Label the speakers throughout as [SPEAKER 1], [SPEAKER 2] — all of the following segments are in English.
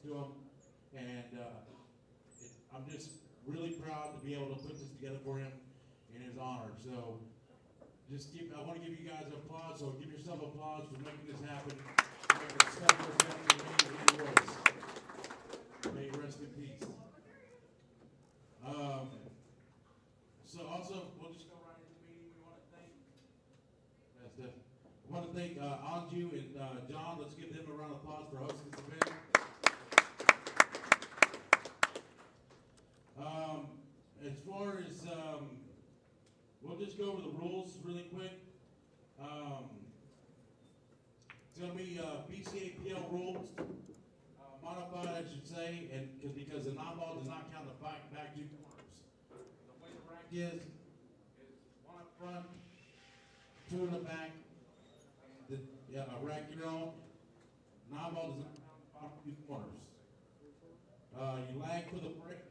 [SPEAKER 1] to him, and I'm just really proud to be able to put this together for him in his honor. So I want to give you guys applause, so give yourself applause for making this happen. Making a special event for me, Royce. May he rest in peace. So also, we'll just go right into the meeting. We want to thank, I want to thank Anju and John. Let's give them a round of applause for hosting this event. As far as, we'll just go over the rules really quick. It's going to be BCAPL rules, modified, I should say, and because the non-ball does not count the back two corners. The way the rack is one up front, two in the back, and a rack your own. Non-ball does not count the bottom two corners. You lag for the break.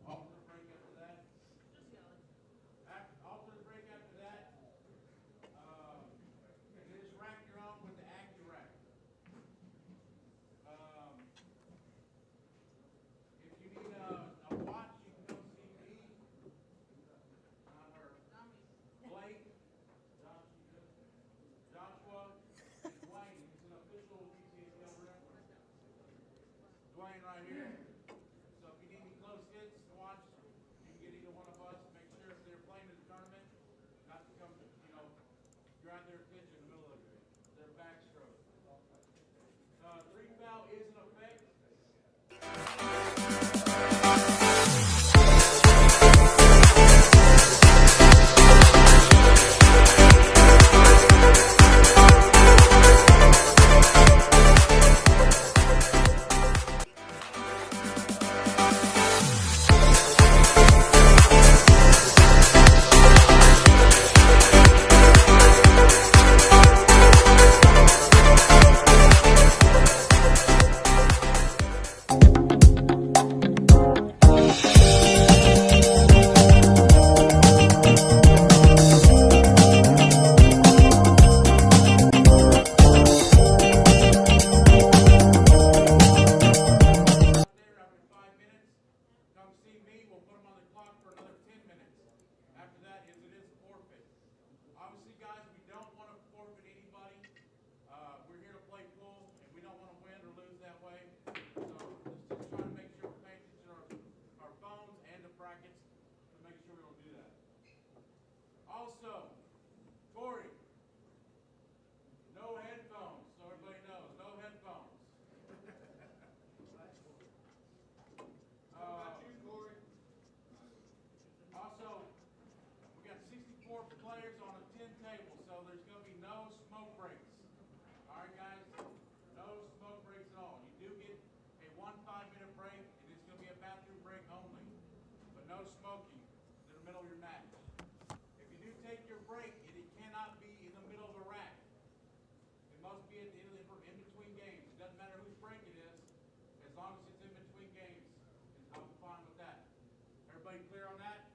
[SPEAKER 1] Alter the break after that. Alter the break after that. And then just rack your own with the AccuRack. If you need a watch, you can come see me. Or Blake, Joshua, and Dwayne. He's an official BCAPL referee. Dwayne right here. So if you need any close hits to watch, you can get either one of us. Make sure if they're playing in the tournament, not to come, you're out there pitch in the middle of their backstroke. Three foul is in effect. Also, Corey, no headphones, so everybody knows, no headphones. What about you, Corey? Also, we got 64 players on a 10 table, so there's going to be no smoke breaks. All right, guys? No smoke breaks at all. You do get a 1 5-minute break, and it's going to be a bathroom break only, but no smoking in the middle of your match. Take your break, and it cannot be in the middle of a rack. It must be in between games. It doesn't matter whose break it is, as long as it's in between games. I'm fine with that. Everybody clear on that?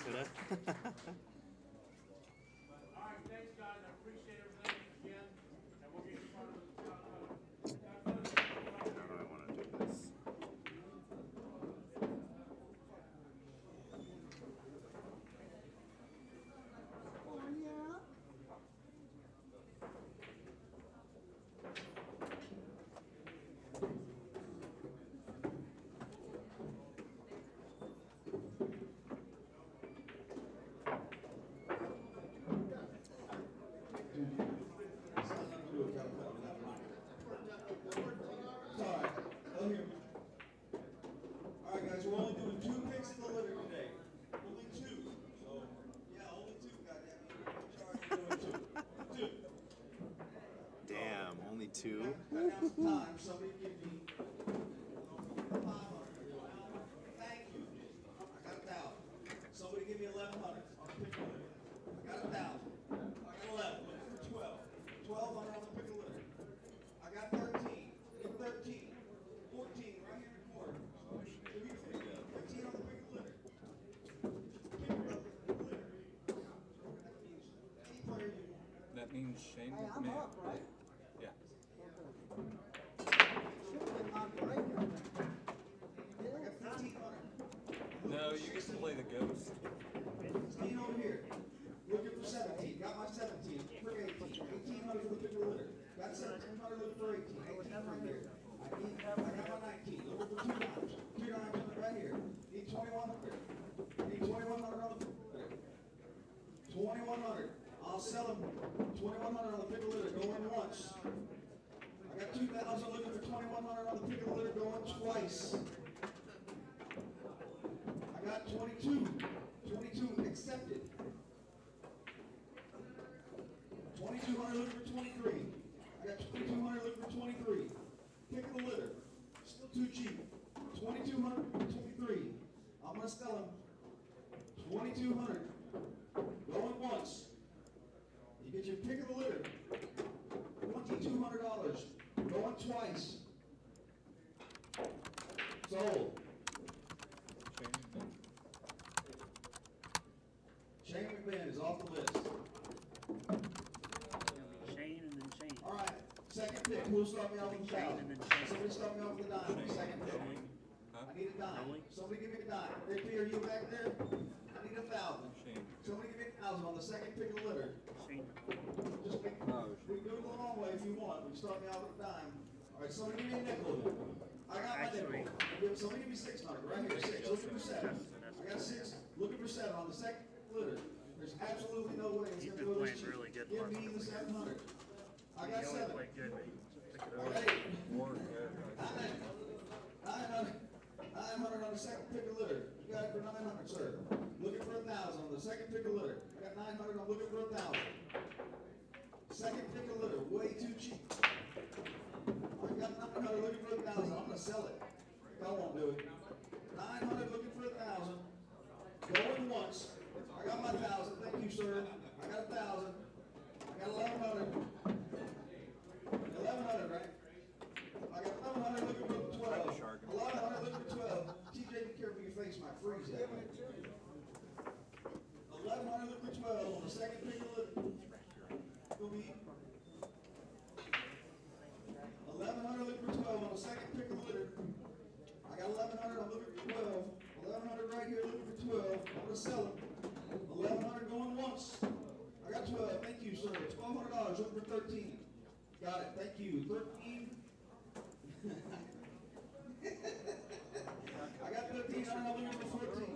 [SPEAKER 2] coulda.
[SPEAKER 1] All right, thanks, guys. I appreciate everything again, and we'll get started with the shot put.
[SPEAKER 2] How do I want to do this?
[SPEAKER 3] Alright guys, we're only doing 2 picks in the litter today. Only 2. So, yeah, only 2, goddammit. In charge of doing 2. 2.
[SPEAKER 2] Damn, only 2?
[SPEAKER 3] Cut down some time. Somebody give me 500. Thank you. I got 1,000. Somebody give me 1,100 on the pick of litter. I got 1,000. I got 11. Looking for 12. 1,200 on the pick of litter. I got 13. Get 13. 14 right here in the corner. Give me 15 on the pick of litter. Pick up the litter. That means any player you want.
[SPEAKER 4] That means Shane
[SPEAKER 5] Hey,
[SPEAKER 4] with
[SPEAKER 5] I'm
[SPEAKER 4] me.
[SPEAKER 5] up, right?
[SPEAKER 4] Yeah.
[SPEAKER 5] Should have been my break.
[SPEAKER 3] I got 1,500.
[SPEAKER 4] No, you get to play the ghost.
[SPEAKER 3] 16 over here. Looking for 17. Got my 17. For 18. 1,800 for the pick of litter. Got 1,700 looking for 18. 18 right here. I got my 19. Looking for 2 dimes. 2 dimes right here. Need 2,100. Need 2,100 on the pick of litter. 2,100. I'll sell them 2,100 on the pick of litter. Going once. I got 2,000 looking for 2,100 on the pick of litter. Going twice. I got 22. 22 accepted. 2,200 looking for 23. I got 2,200 looking for 23. Pick of the litter. Still too cheap. 2,200 for 23. I'm gonna sell them 2,200. Going once. You get your pick of the litter. $2,200. Going twice. Sold.
[SPEAKER 4] Shane.
[SPEAKER 3] Shane McMahon is off the list.
[SPEAKER 6] Shane and then Shane.
[SPEAKER 3] All right, second pick. Who'll start me off with a
[SPEAKER 6] Shane
[SPEAKER 3] dime?
[SPEAKER 6] and then Shane.
[SPEAKER 3] Somebody start me off with a dime.
[SPEAKER 4] Shane.
[SPEAKER 3] Second pick.
[SPEAKER 4] Huh?
[SPEAKER 3] I need a dime.
[SPEAKER 6] Really?
[SPEAKER 3] Somebody give me a dime. Ricky, are you back there? I need 1,000.
[SPEAKER 4] Shane.
[SPEAKER 3] Somebody give me 1,000 on the second pick of the litter.
[SPEAKER 6] Shane.
[SPEAKER 3] Just make,
[SPEAKER 4] No.
[SPEAKER 3] we can do it the long way if you want. We can start me out with a dime. All right, somebody give me a nickel then. I got my
[SPEAKER 6] Actually-
[SPEAKER 3] nickel. Somebody give me 600. Right here, 6. Looking for 7. I got 6. Looking for 7 on the second litter. There's absolutely no way it's
[SPEAKER 6] He's
[SPEAKER 3] gonna
[SPEAKER 6] been
[SPEAKER 3] go this
[SPEAKER 6] playing
[SPEAKER 3] cheap.
[SPEAKER 6] really good
[SPEAKER 3] Give
[SPEAKER 6] for
[SPEAKER 3] me
[SPEAKER 6] us.
[SPEAKER 3] the 700. I
[SPEAKER 6] He
[SPEAKER 3] got
[SPEAKER 6] always
[SPEAKER 3] 7.
[SPEAKER 6] played good. Pick it
[SPEAKER 3] All
[SPEAKER 6] up.
[SPEAKER 3] right.
[SPEAKER 4] Or Eric.
[SPEAKER 3] 900 on the second pick of litter. You got it for 900, sir. Looking for 1,000 on the second pick of litter. I got 900. I'm looking for 1,000. Second pick of litter, way too cheap. I got 900 looking for 1,000. I'm gonna sell it. I won't do it. 900 looking for 1,000. Going once. I got my 1,000. Thank you, sir. I got 1,000. I got 1,100. 1,100, right? I got 1,100 looking for 12. 1,100 looking for 12. TJ, be careful your face might freeze that way. 1,100 looking for 12 on the second pick of litter. Will be 1,100 looking for 12 on the second pick of litter. I got 1,100. I'm looking for 12. 1,100 right here looking for 12. I'm gonna sell them. 1,100 going once. I got 12. Thank you, sir. $1,200 looking for 13. Got it. Thank you. 13. I got 1,300. I'm looking for 14.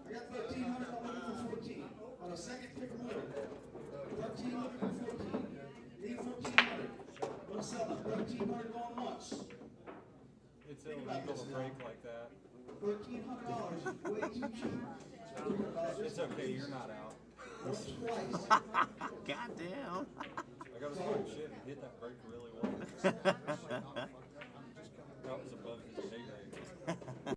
[SPEAKER 3] I got 1,300. I'm looking for 14 on the second pick of litter. 13 looking for 14. Need 1,400. I'm gonna sell them. 1,300 going once.
[SPEAKER 4] It's
[SPEAKER 3] Think about
[SPEAKER 4] illegal
[SPEAKER 3] this
[SPEAKER 4] to
[SPEAKER 3] now.
[SPEAKER 4] break like that.
[SPEAKER 3] $1,300 is way too cheap.
[SPEAKER 4] It's okay, you're not out.
[SPEAKER 3] Twice.
[SPEAKER 2] Goddamn.
[SPEAKER 4] I got to talk shit and hit that break really well. That was above his pay grade.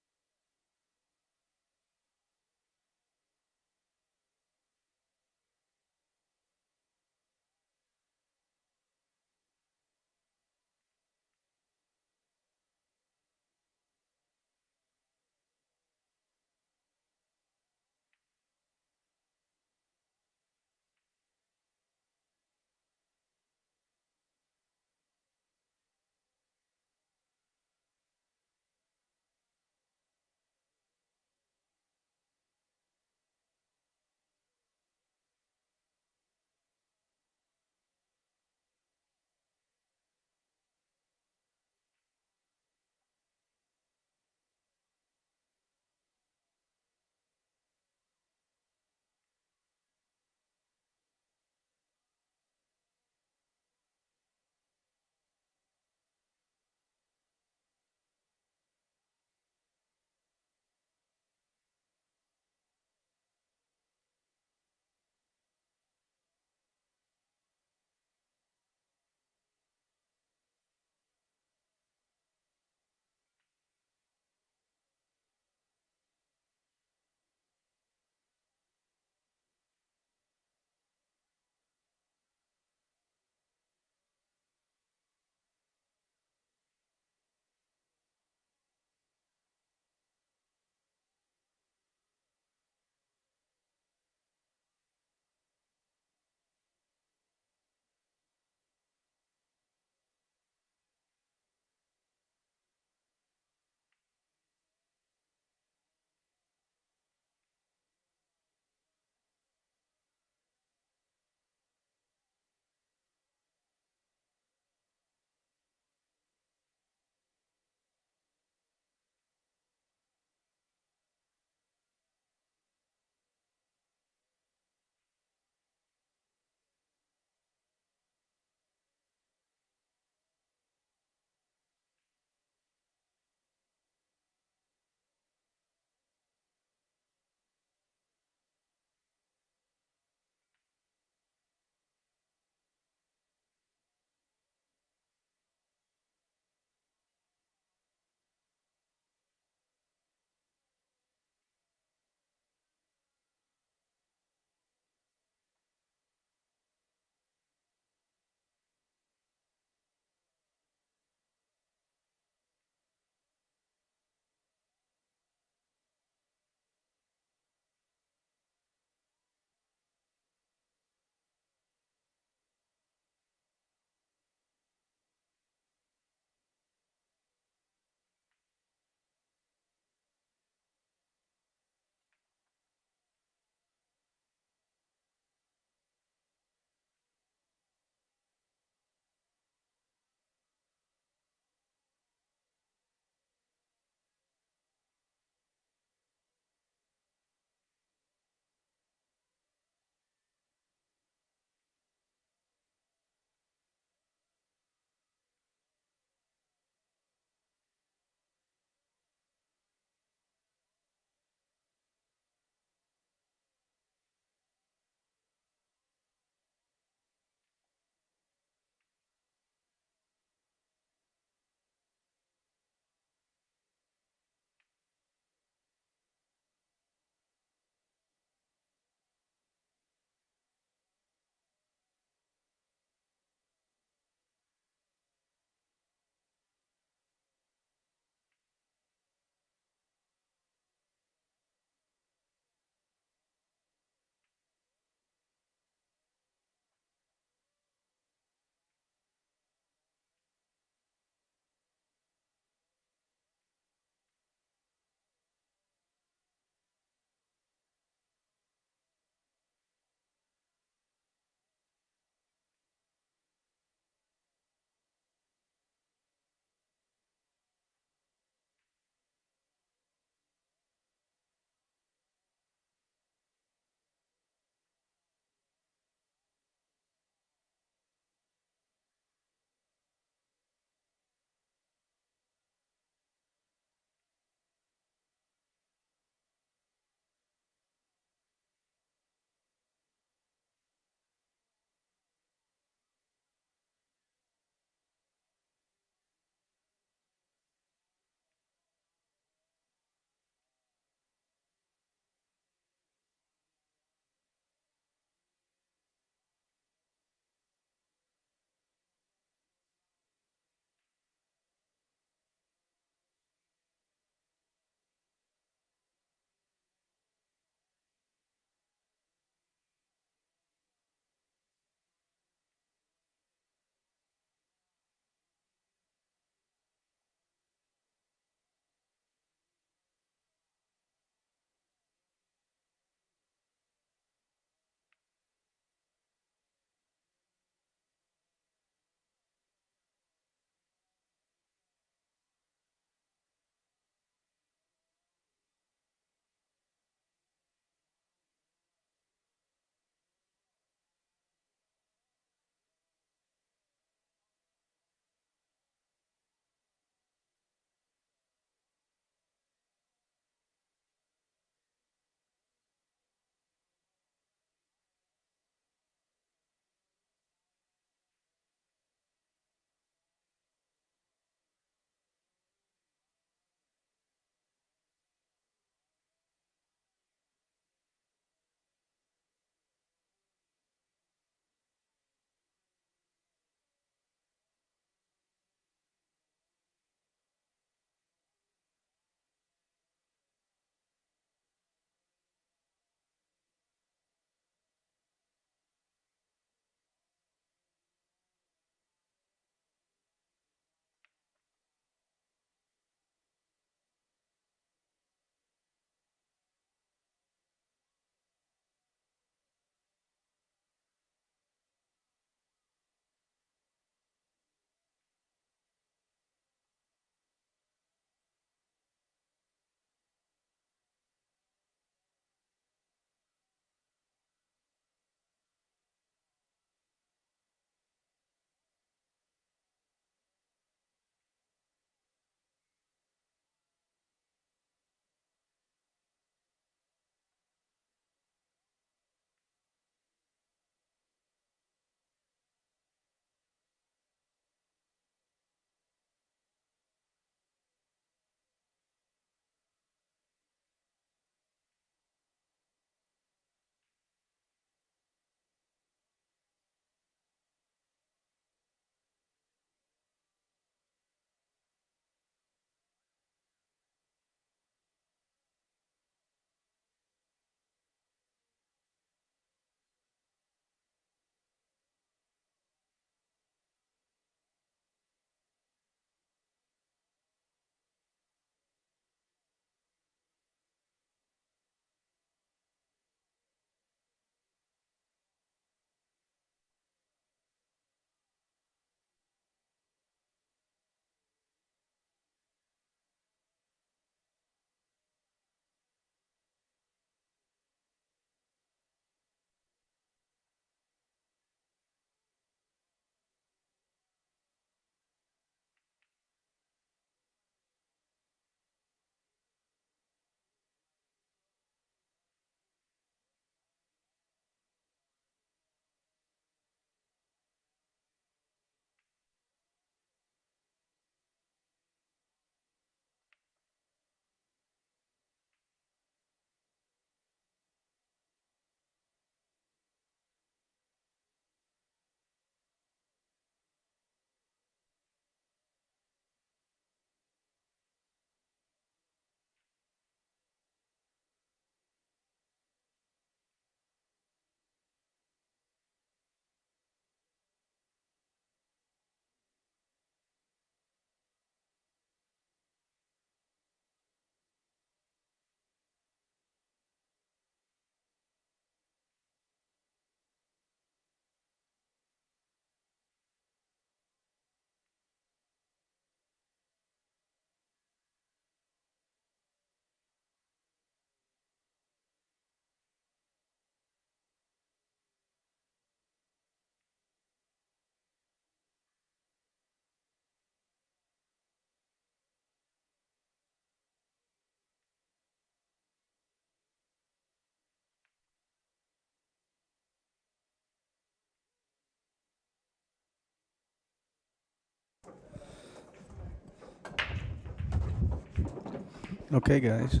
[SPEAKER 5] Okay, guys,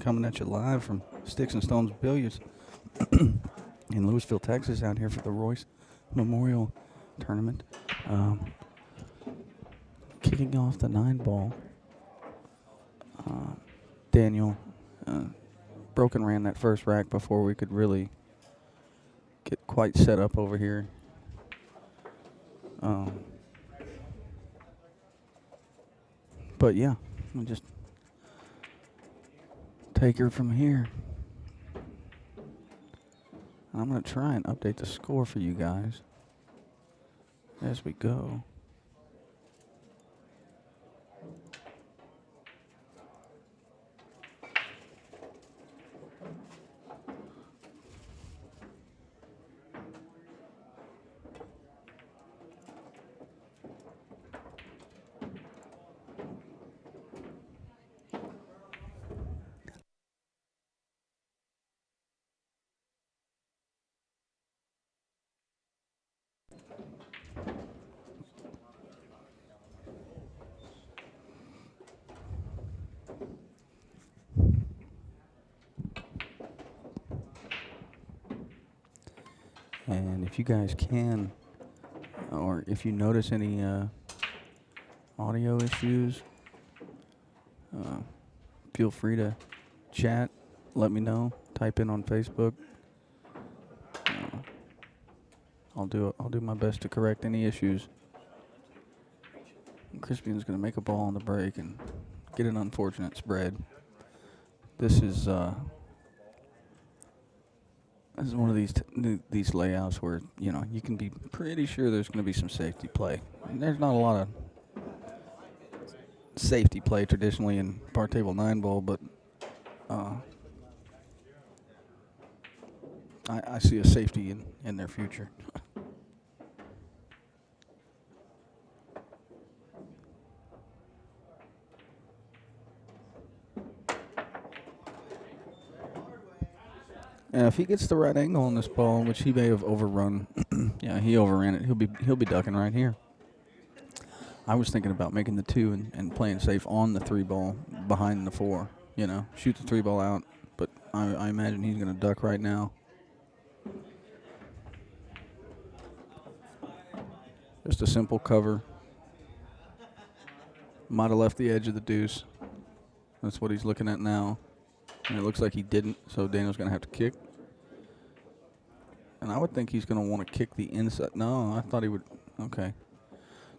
[SPEAKER 5] coming at you live from Sticks and Stones Billiards in Louisville, Texas, out here for the Royce Memorial Tournament. Kicking off the 9-ball, Daniel broken ran that first rack before we could really get quite set up over here. But yeah, we'll just take her from here. I'm going to try and update the score for you guys as we go. And if you guys can, or if you notice any audio issues, feel free to chat, let me know, type in on Facebook. I'll do my best to correct any issues. Crispian's going to make a ball on the break and get an unfortunate spread. This is one of these layouts where, you know, you can be pretty sure there's going to be some safety play. And there's not a lot of safety play traditionally in par table 9-ball, but I see a safety in their future. And if he gets the right angle on this ball, which he may have overrun, yeah, he overran it. He'll be ducking right here. I was thinking about making the 2 and playing safe on the 3-ball behind the 4. You know, shoot the 3-ball out, but I imagine he's going to duck right now. Just a simple cover. Might have left the edge of the deuce. That's what he's looking at now. And it looks like he didn't, so Daniel's going to have to kick. And I would think he's going to want to kick the inside. No, I thought he would. Okay.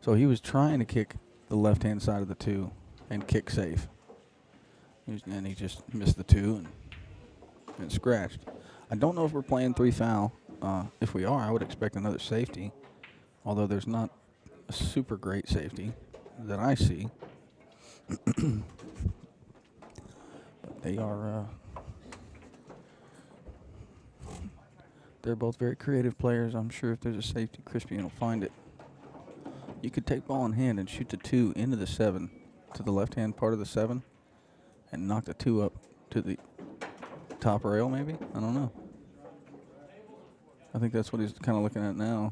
[SPEAKER 5] So he was trying to kick the left-hand side of the 2 and kick safe. And he just missed the 2 and scratched. I don't know if we're playing 3 foul. If we are, I would expect another safety. Although there's not a super great safety that I see. But they are... they're both very creative players. I'm sure if there's a safety, Crispian will find it. You could take ball in hand and shoot the 2 into the 7, to the left-hand part of the 7, and knock the 2 up to the top rail, maybe? I don't know. I think that's what he's kind of looking at now.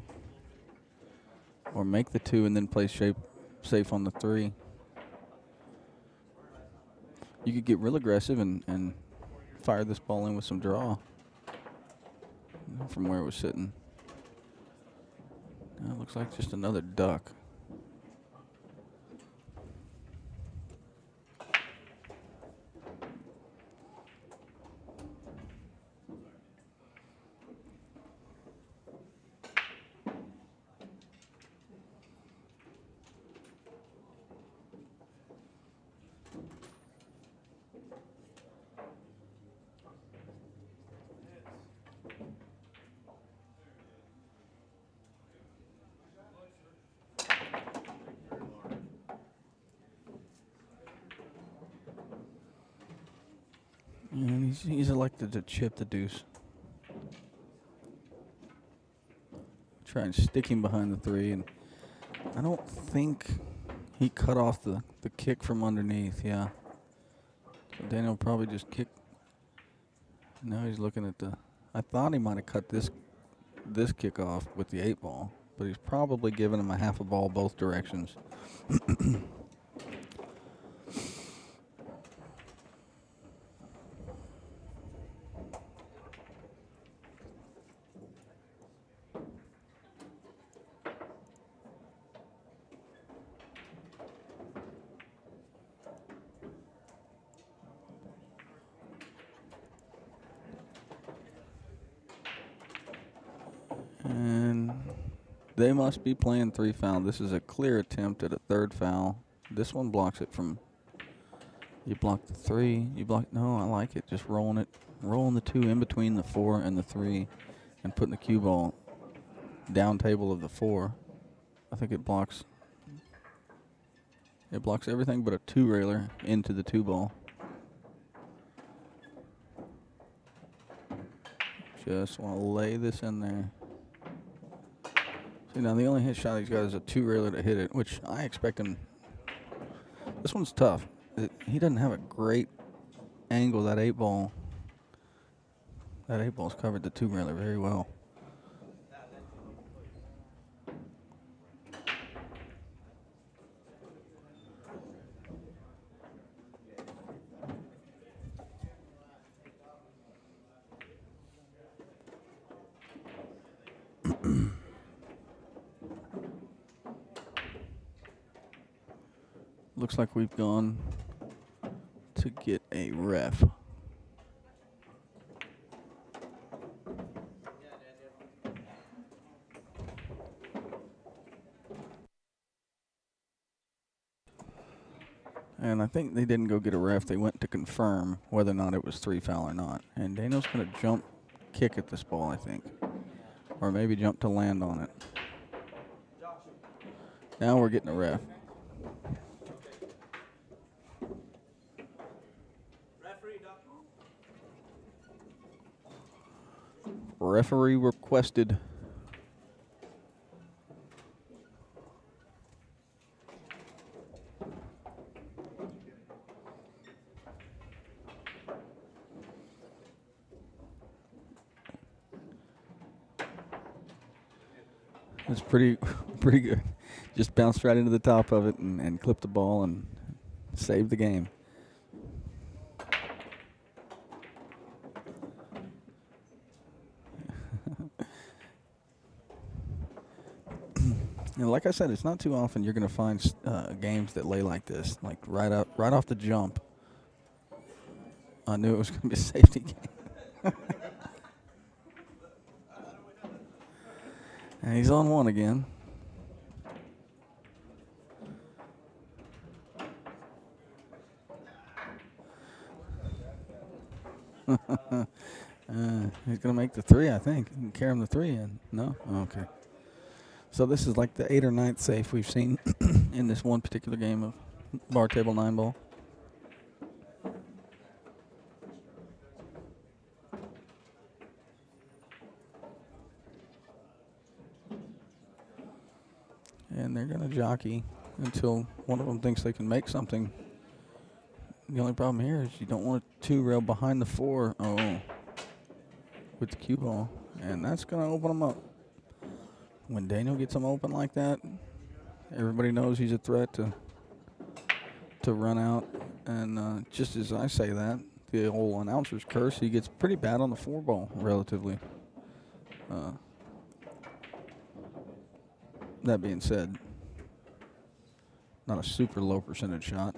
[SPEAKER 5] Or make the 2 and then play safe on the 3. You could get real aggressive and fire this ball in with some draw from where it was sitting. It looks like just another duck. And he's elected to chip the deuce. Try and stick him behind the 3, and I don't think he cut off the kick from underneath, yeah. So Daniel probably just kicked. Now he's looking at the... I thought he might have cut this kick off with the 8-ball, but he's probably giving him a half a ball both directions. They must be playing 3 foul. This is a clear attempt at a 3rd foul. This one blocks it from. You block the 3. You block. No, I like it. Just rolling it. Rolling the 2 in between the 4 and the 3 and putting the cue ball down table of the 4. I think it blocks. It blocks everything but a 2-railer into the 2 ball. Just want to lay this in there. See, now the only hit shot he's got is a 2-railer to hit it, which I expect him. This one's tough. He doesn't have a great angle. That 8 ball. That 8 ball's covered the 2-railer very well. Looks like we've gone to get a ref. And I think they didn't go get a ref. They went to confirm whether or not it was 3 foul or not. And Daniel's going to jump kick at this ball, I think. Or maybe jump to land on it. Now we're getting a ref. Referee requested. It's pretty good. Just bounced right into the top of it and clipped the ball and saved the game. You know, like I said, it's not too often you're going to find games that lay like this, like right off the jump. I knew it was going to be a safety game. And he's on one again. He's going to make the 3, I think. He can carry him the 3 in. No? Okay. So this is like the 8th or 9th safe we've seen in this one particular game of bar table 9 ball. And they're going to jockey until one of them thinks they can make something. The only problem here is you don't want a 2-rail behind the 4. Oh, with the cue ball. And that's going to open them up. When Daniel gets him open like that, everybody knows he's a threat to run out. And just as I say that, the old announcer's curse, he gets pretty bad on the 4 ball, relatively. That being said, not a super low percentage shot.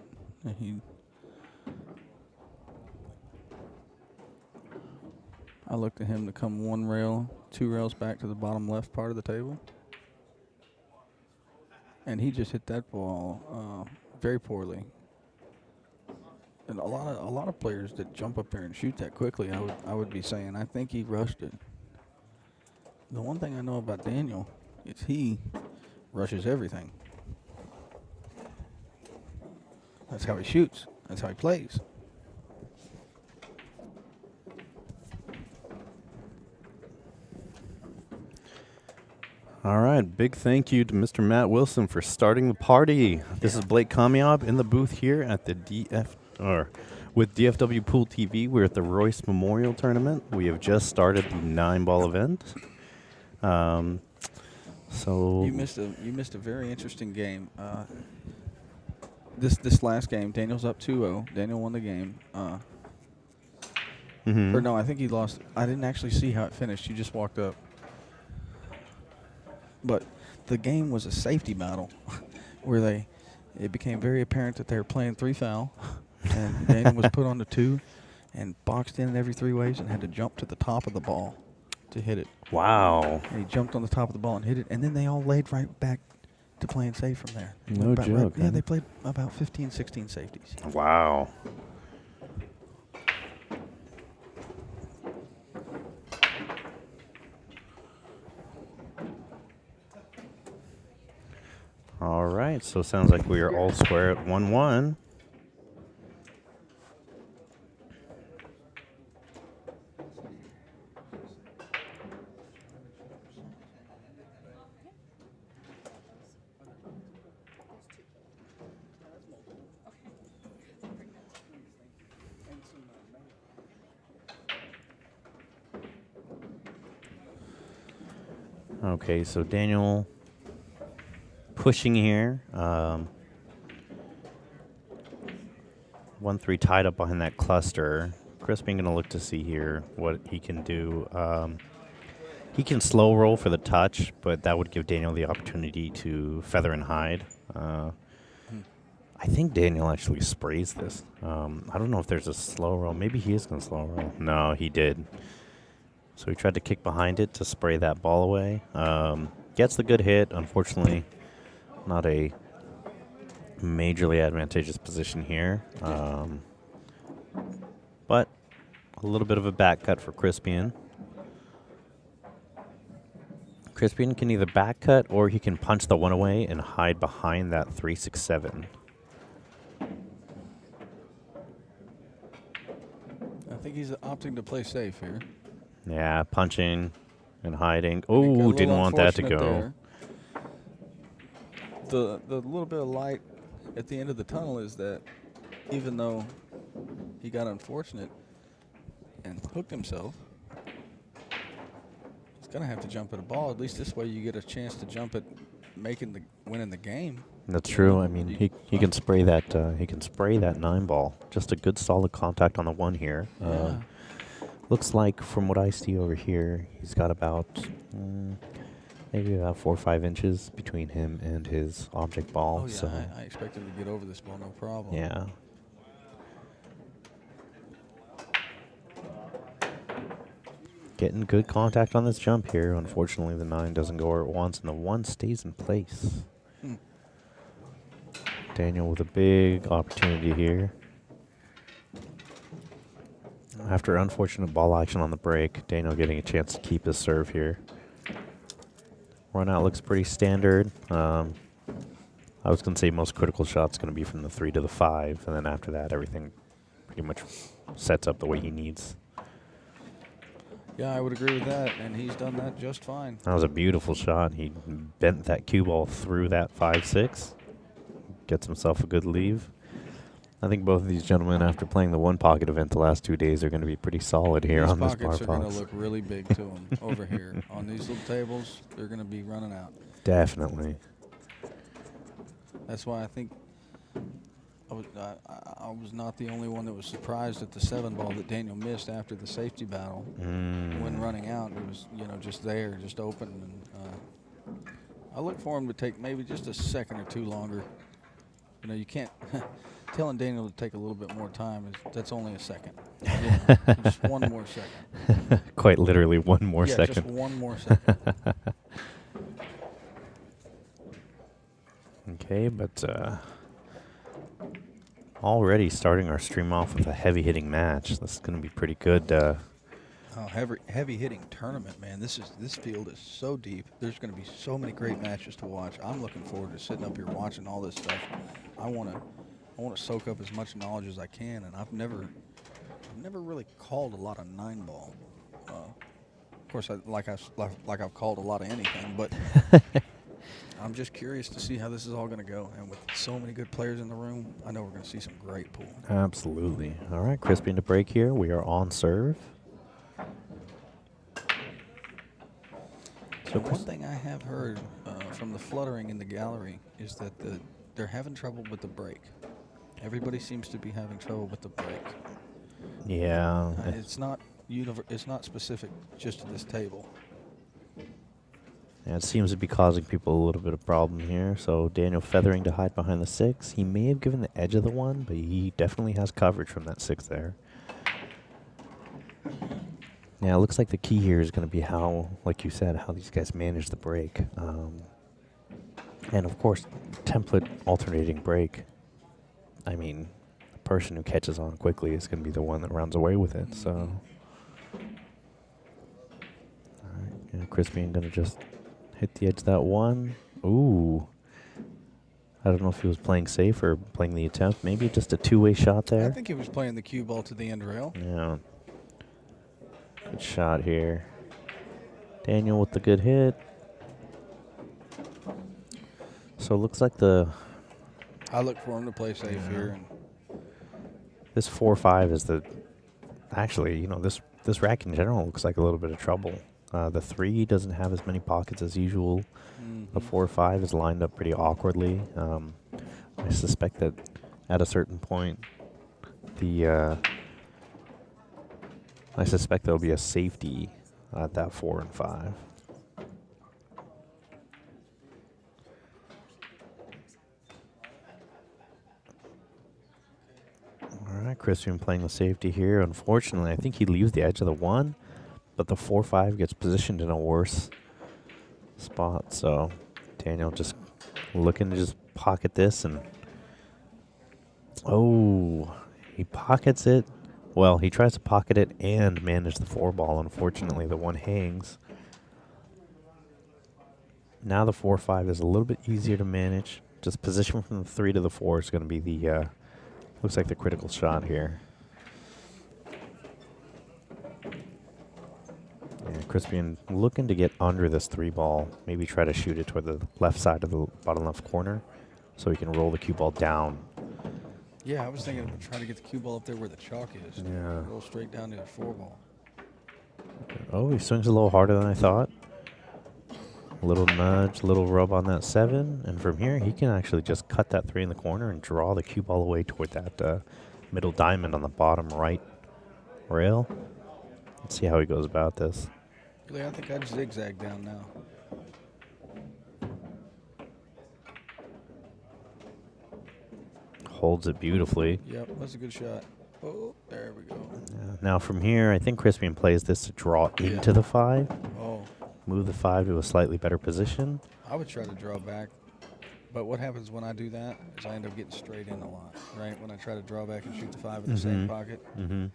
[SPEAKER 5] I looked at him to come 1 rail, 2 rails back to the bottom left part of the table. And he just hit that ball very poorly. And a lot of players that jump up there and shoot that quickly, I would be saying, I think he rushed it. The one thing I know about Daniel is he rushes everything. That's how he shoots. That's how he plays.
[SPEAKER 2] All right, big thank you to Mr. Matt Wilson for starting the party. This is Blake Kamyab in the booth here at the with DFW Pool TV. We're at the Royce Memorial Tournament. We have just started the 9-ball event. So
[SPEAKER 5] you missed a very interesting game. This last game, Daniel's up 2-0. Daniel won the game. Or no, I think he lost. I didn't actually see how it finished. You just walked up. But the game was a safety battle where it became very apparent that they were playing 3 foul, and Daniel was put on the 2 and boxed in every 3 ways and had to jump to the top of the ball. to hit it.
[SPEAKER 2] Wow.
[SPEAKER 5] And he jumped on the top of the ball and hit it, and then they all laid right back to playing safe from there.
[SPEAKER 2] No joke,
[SPEAKER 5] Yeah,
[SPEAKER 2] huh?
[SPEAKER 5] they played about 15, 16 safeties.
[SPEAKER 2] Wow. All right, so it sounds like we are all square at 1-1. Okay, so Daniel pushing here. 1-3 tied up behind that cluster. Crispin going to look to see here what he can do. He can slow roll for the touch, but that would give Daniel the opportunity to feather and hide. I think Daniel actually sprays this. I don't know if there's a slow roll. Maybe he is going to slow roll. No, he did. So he tried to kick behind it to spray that ball away. Gets the good hit. Unfortunately, not a majorly advantageous position here. But a little bit of a back cut for Crispian. Crispian can either back cut or he can punch the one away and hide behind that 3-6-7.
[SPEAKER 5] I think he's opting to play safe here.
[SPEAKER 2] Yeah, punching and hiding.
[SPEAKER 5] And it got a
[SPEAKER 2] Oh,
[SPEAKER 5] little
[SPEAKER 2] didn't want that to
[SPEAKER 5] unfortunate
[SPEAKER 2] go.
[SPEAKER 5] there. The little bit of light at the end of the tunnel is that even though he got unfortunate and hooked himself, he's gonna have to jump at a ball. At least this way you get a chance to jump at winning the game.
[SPEAKER 2] That's true. I mean, he can spray that. He can spray that 9 ball. Just a good solid contact on the one here.
[SPEAKER 5] Yeah.
[SPEAKER 2] Looks like from what I see over here, he's got about maybe about 4 or 5 inches between him and his object ball.
[SPEAKER 5] Oh yeah,
[SPEAKER 2] So
[SPEAKER 5] I expect him to get over this ball, no problem.
[SPEAKER 2] yeah. Getting good contact on this jump here. Unfortunately, the 9 doesn't go where it wants, and the 1 stays in place. Daniel with a big opportunity here. After unfortunate ball action on the break, Daniel getting a chance to keep his serve here. Run out looks pretty standard. I was going to say most critical shots going to be from the 3 to the 5, and then after that, everything pretty much sets up the way he needs.
[SPEAKER 5] Yeah, I would agree with that, and he's done that just fine.
[SPEAKER 2] That was a beautiful shot. He bent that cue ball through that 5-6. Gets himself a good leave. I think both of these gentlemen, after playing the one pocket event the last 2 days, are going to be pretty solid here
[SPEAKER 5] These
[SPEAKER 2] on this bar
[SPEAKER 5] pockets are going
[SPEAKER 2] box.
[SPEAKER 5] to look really big to them over here. On these little tables, they're going to be running out.
[SPEAKER 2] Definitely.
[SPEAKER 5] That's why I think I was not the only one that was surprised at the 7 ball that Daniel missed after the safety battle. When running out, it was just there, just open. And I look for him to take maybe just a second or two longer. You can't telling Daniel to take a little bit more time. That's only a second. Just one more second.
[SPEAKER 2] Quite literally one more
[SPEAKER 5] yeah,
[SPEAKER 2] second.
[SPEAKER 5] just one more second.
[SPEAKER 2] Okay, but already starting our stream off with a heavy-hitting match. This is going to be pretty good.
[SPEAKER 5] Heavy hitting tournament, man. This field is so deep. There's going to be so many great matches to watch. I'm looking forward to sitting up here watching all this stuff. I want to soak up as much knowledge as I can, and I've never really called a lot of 9 ball. Of course, I've called a lot of anything, but I'm just curious to see how this is all going to go. And with so many good players in the room, I know we're going to see some great pool.
[SPEAKER 2] Absolutely. All right, Crispin to break here. We are on serve.
[SPEAKER 5] So one thing I have heard from the fluttering in the gallery is that they're having trouble with the break. Everybody seems to be having trouble with the break.
[SPEAKER 2] Yeah.
[SPEAKER 5] It's not specific just to this table.
[SPEAKER 2] Yeah, it seems to be causing people a little bit of problem here. So Daniel feathering to hide behind the 6. He may have given the edge of the 1, but he definitely has coverage from that 6 there. Yeah, it looks like the key here is going to be how, like you said, how these guys manage the break. And of course, template alternating break. I mean, the person who catches on quickly is going to be the one that runs away with it. So, all right, yeah, Crispian going to just hit the edge of that one. Ooh. I don't know if he was playing safe or playing the attempt. Maybe just a two-way shot there.
[SPEAKER 5] I think he was playing the cue ball to the end rail.
[SPEAKER 2] Yeah. Good shot here. Daniel with the good hit. So it looks like
[SPEAKER 5] I look for him to play safe here. And
[SPEAKER 2] this 4-5 is the actually, this rack in general looks like a little bit of trouble. The 3 doesn't have as many pockets as usual. The 4-5 is lined up pretty awkwardly. I suspect that at a certain point, I suspect there'll be a safety at that 4 and 5. All right, Crispian playing the safety here. Unfortunately, I think he leaves the edge of the 1, but the 4-5 gets positioned in a worse spot. So Daniel just looking to just pocket this, and oh, he pockets it. Well, he tries to pocket it and manage the 4 ball. Unfortunately, the 1 hangs. Now the 4-5 is a little bit easier to manage. Just position from the 3 to the 4 is going to be the looks like the critical shot here. Yeah, Crispian looking to get under this 3 ball. Maybe try to shoot it toward the left side of the bottom left corner so he can roll the cue ball down.
[SPEAKER 5] yeah, I was thinking of trying to get the cue ball up there where the chalk is.
[SPEAKER 2] Yeah.
[SPEAKER 5] Roll straight down to the 4 ball.
[SPEAKER 2] Oh, he swings a little harder than I thought. A little nudge, little rub on that 7. And from here, he can actually just cut that 3 in the corner and draw the cue ball away toward that middle diamond on the bottom right rail. Let's see how he goes about this.
[SPEAKER 5] Really, I think I'd zigzag down now.
[SPEAKER 2] Holds it beautifully.
[SPEAKER 5] Yep, that's a good shot. Oh, there we go.
[SPEAKER 2] Yeah. Now from here, I think Crispian plays this to draw into the 5.
[SPEAKER 5] Oh,
[SPEAKER 2] Move the 5 to a slightly better position.
[SPEAKER 5] I would try to draw back. But what happens when I do that is I end up getting straight in a lot, right? When I try to draw back and shoot the 5 in the same pocket.
[SPEAKER 2] Mm-hmm.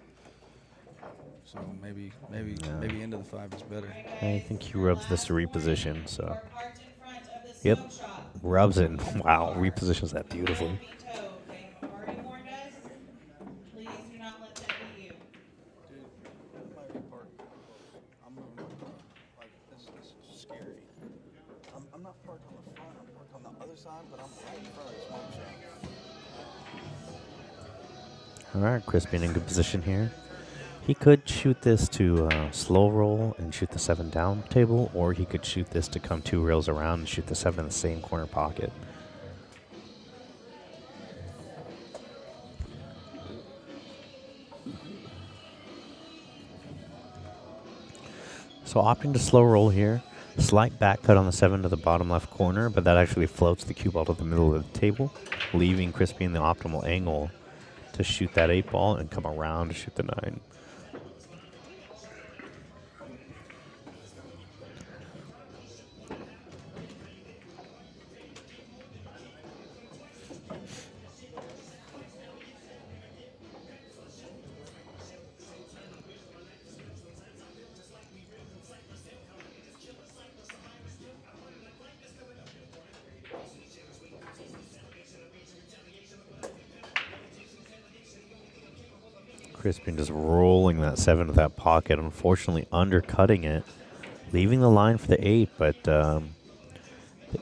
[SPEAKER 5] So maybe into the 5 is better.
[SPEAKER 2] I think he rubs this to reposition. So, yep, rubs it. Wow, repositions that beautifully.
[SPEAKER 7] Please do not let that be you.
[SPEAKER 5] Dude, that might be part. I'm moving like this is scary. I'm not parked on the front. I'm parked on the other side, but I'm right in front of the smoke shop.
[SPEAKER 2] All right, Crispian in good position here. He could shoot this to slow roll and shoot the 7 down table, or he could shoot this to come 2 rails around and shoot the 7 in the same corner pocket. So opting to slow roll here. Slight back cut on the 7 to the bottom left corner, but that actually floats the cue ball to the middle of the table, leaving Crispian the optimal angle to shoot that 8 ball and come around to shoot the 9. Crispian just rolling that 7 to that pocket, unfortunately undercutting it, leaving the line for the 8, but the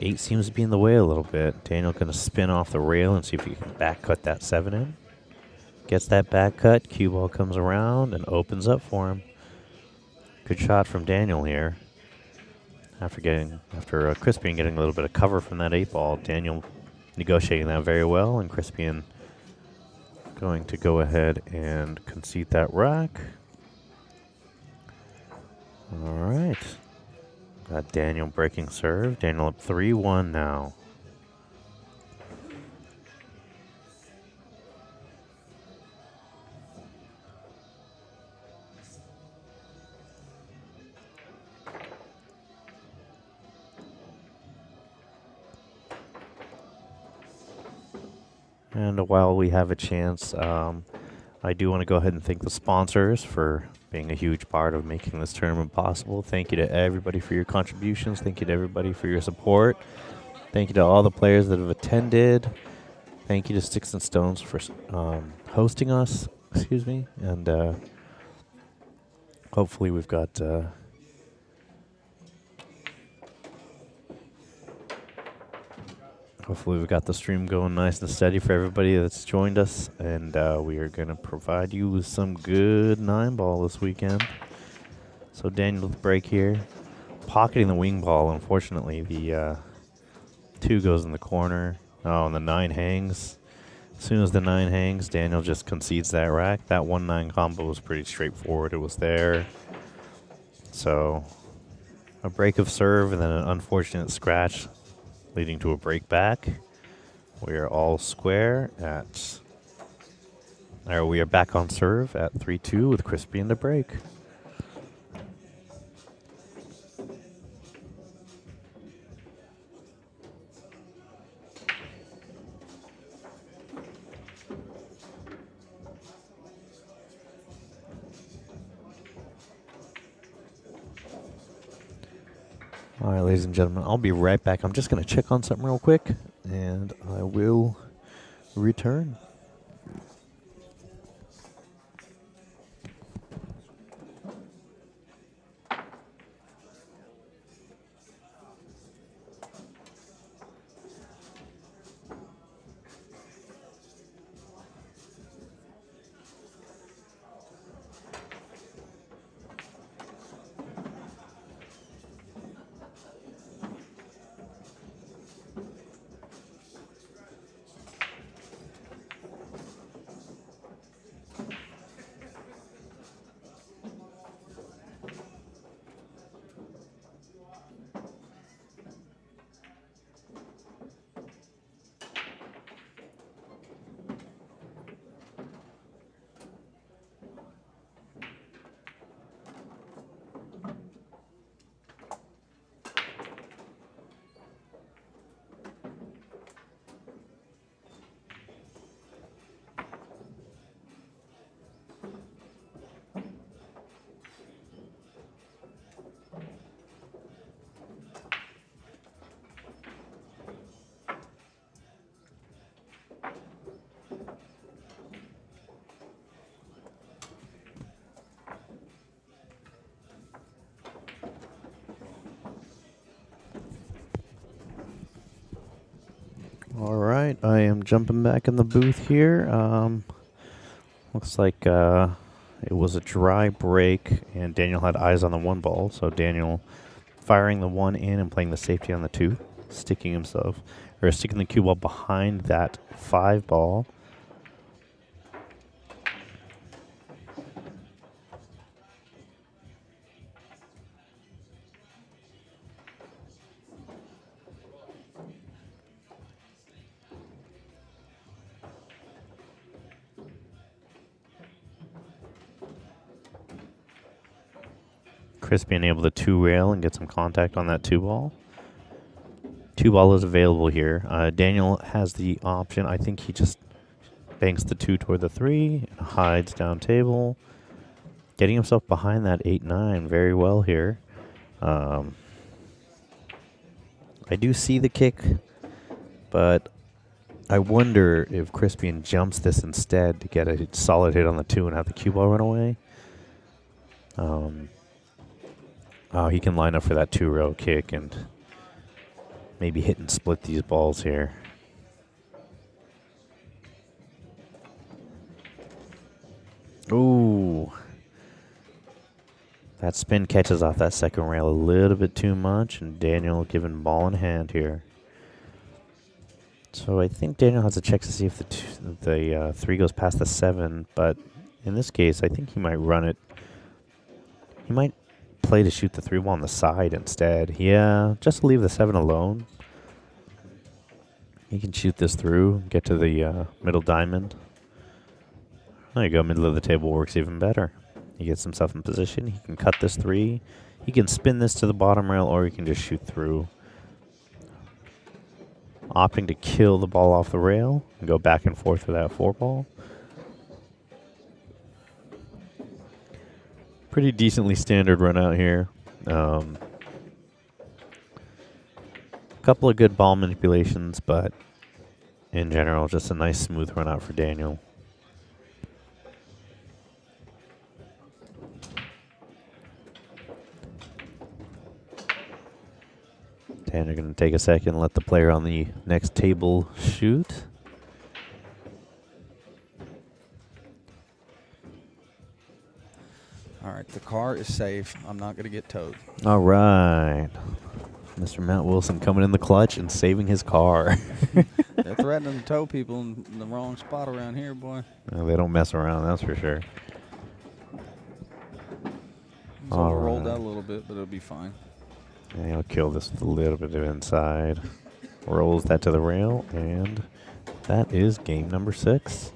[SPEAKER 2] 8 seems to be in the way a little bit. Daniel going to spin off the rail and see if he can back cut that 7 in. Gets that back cut, cue ball comes around and opens up for him. Good shot from Daniel here. After Crispian getting a little bit of cover from that 8 ball, Daniel negotiating that very well, and Crispian going to go ahead and concede that rack. All right. Got Daniel breaking serve. Daniel up 3-1 now. And while we have a chance, I do want to go ahead and thank the sponsors for being a huge part of making this tournament possible. Thank you to everybody for your contributions. Thank you to everybody for your support. Thank you to all the players that have attended. Thank you to Sticks and Stones for hosting us. Excuse me. And hopefully we've got... hopefully we've got the stream going nice and steady for everybody that's joined us. And we are going to provide you with some good 9-ball this weekend. So Daniel with the break here. Pocketing the wing ball, unfortunately. The 2 goes in the corner. Oh, and the 9 hangs. As soon as the 9 hangs, Daniel just concedes that rack. That 1-9 combo was pretty straightforward. It was there. So a break of serve and then an unfortunate scratch leading to a break back. We are all square at... we are back on serve at 3-2 with Crispy in the break. All right, ladies and gentlemen, I'll be right back. I'm just going to check on something real quick, and I will return. All right, I am jumping back in the booth here. Looks like it was a dry break, and Daniel had eyes on the 1 ball. So Daniel firing the 1 in and playing the safety on the 2, sticking the cue ball behind that 5 ball. Chris being able to 2-rail and get some contact on that 2 ball. 2 ball is available here. Daniel has the option. I think he just banks the 2 toward the 3 and hides down table. Getting himself behind that 8-9 very well here. I do see the kick, but I wonder if Crispian jumps this instead to get a solid hit on the 2 and have the cue ball run away. He can line up for that 2-row kick and maybe hit and split these balls here. Ooh. That spin catches off that second rail a little bit too much, and Daniel giving ball in hand here. So I think Daniel has to check to see if the 3 goes past the 7, but in this case, I think he might run it. He might play to shoot the 3 ball on the side instead. Yeah, just leave the 7 alone. He can shoot this through, get to the middle diamond. There you go, middle of the table works even better. He gets himself in position. He can cut this 3. He can spin this to the bottom rail, or he can just shoot through. opting to kill the ball off the rail and go back and forth with that 4-ball. Pretty decently standard run out here. Couple of good ball manipulations, but in general, just a nice smooth run out for Daniel. Daniel going to take a second, let the player on the next table shoot.
[SPEAKER 5] All right, the car is safe. I'm not going to get towed.
[SPEAKER 2] All right. Mr. Matt Wilson coming in the clutch and saving his car.
[SPEAKER 5] They're threatening to tow people in the wrong spot around here, boy.
[SPEAKER 2] No, they don't mess around, that's for sure.
[SPEAKER 5] So
[SPEAKER 2] All
[SPEAKER 5] it rolled
[SPEAKER 2] right.
[SPEAKER 5] out a little bit, but it'll be fine.
[SPEAKER 2] And he'll kill this with a little bit of inside. Rolls that to the rail, and that is game number 6.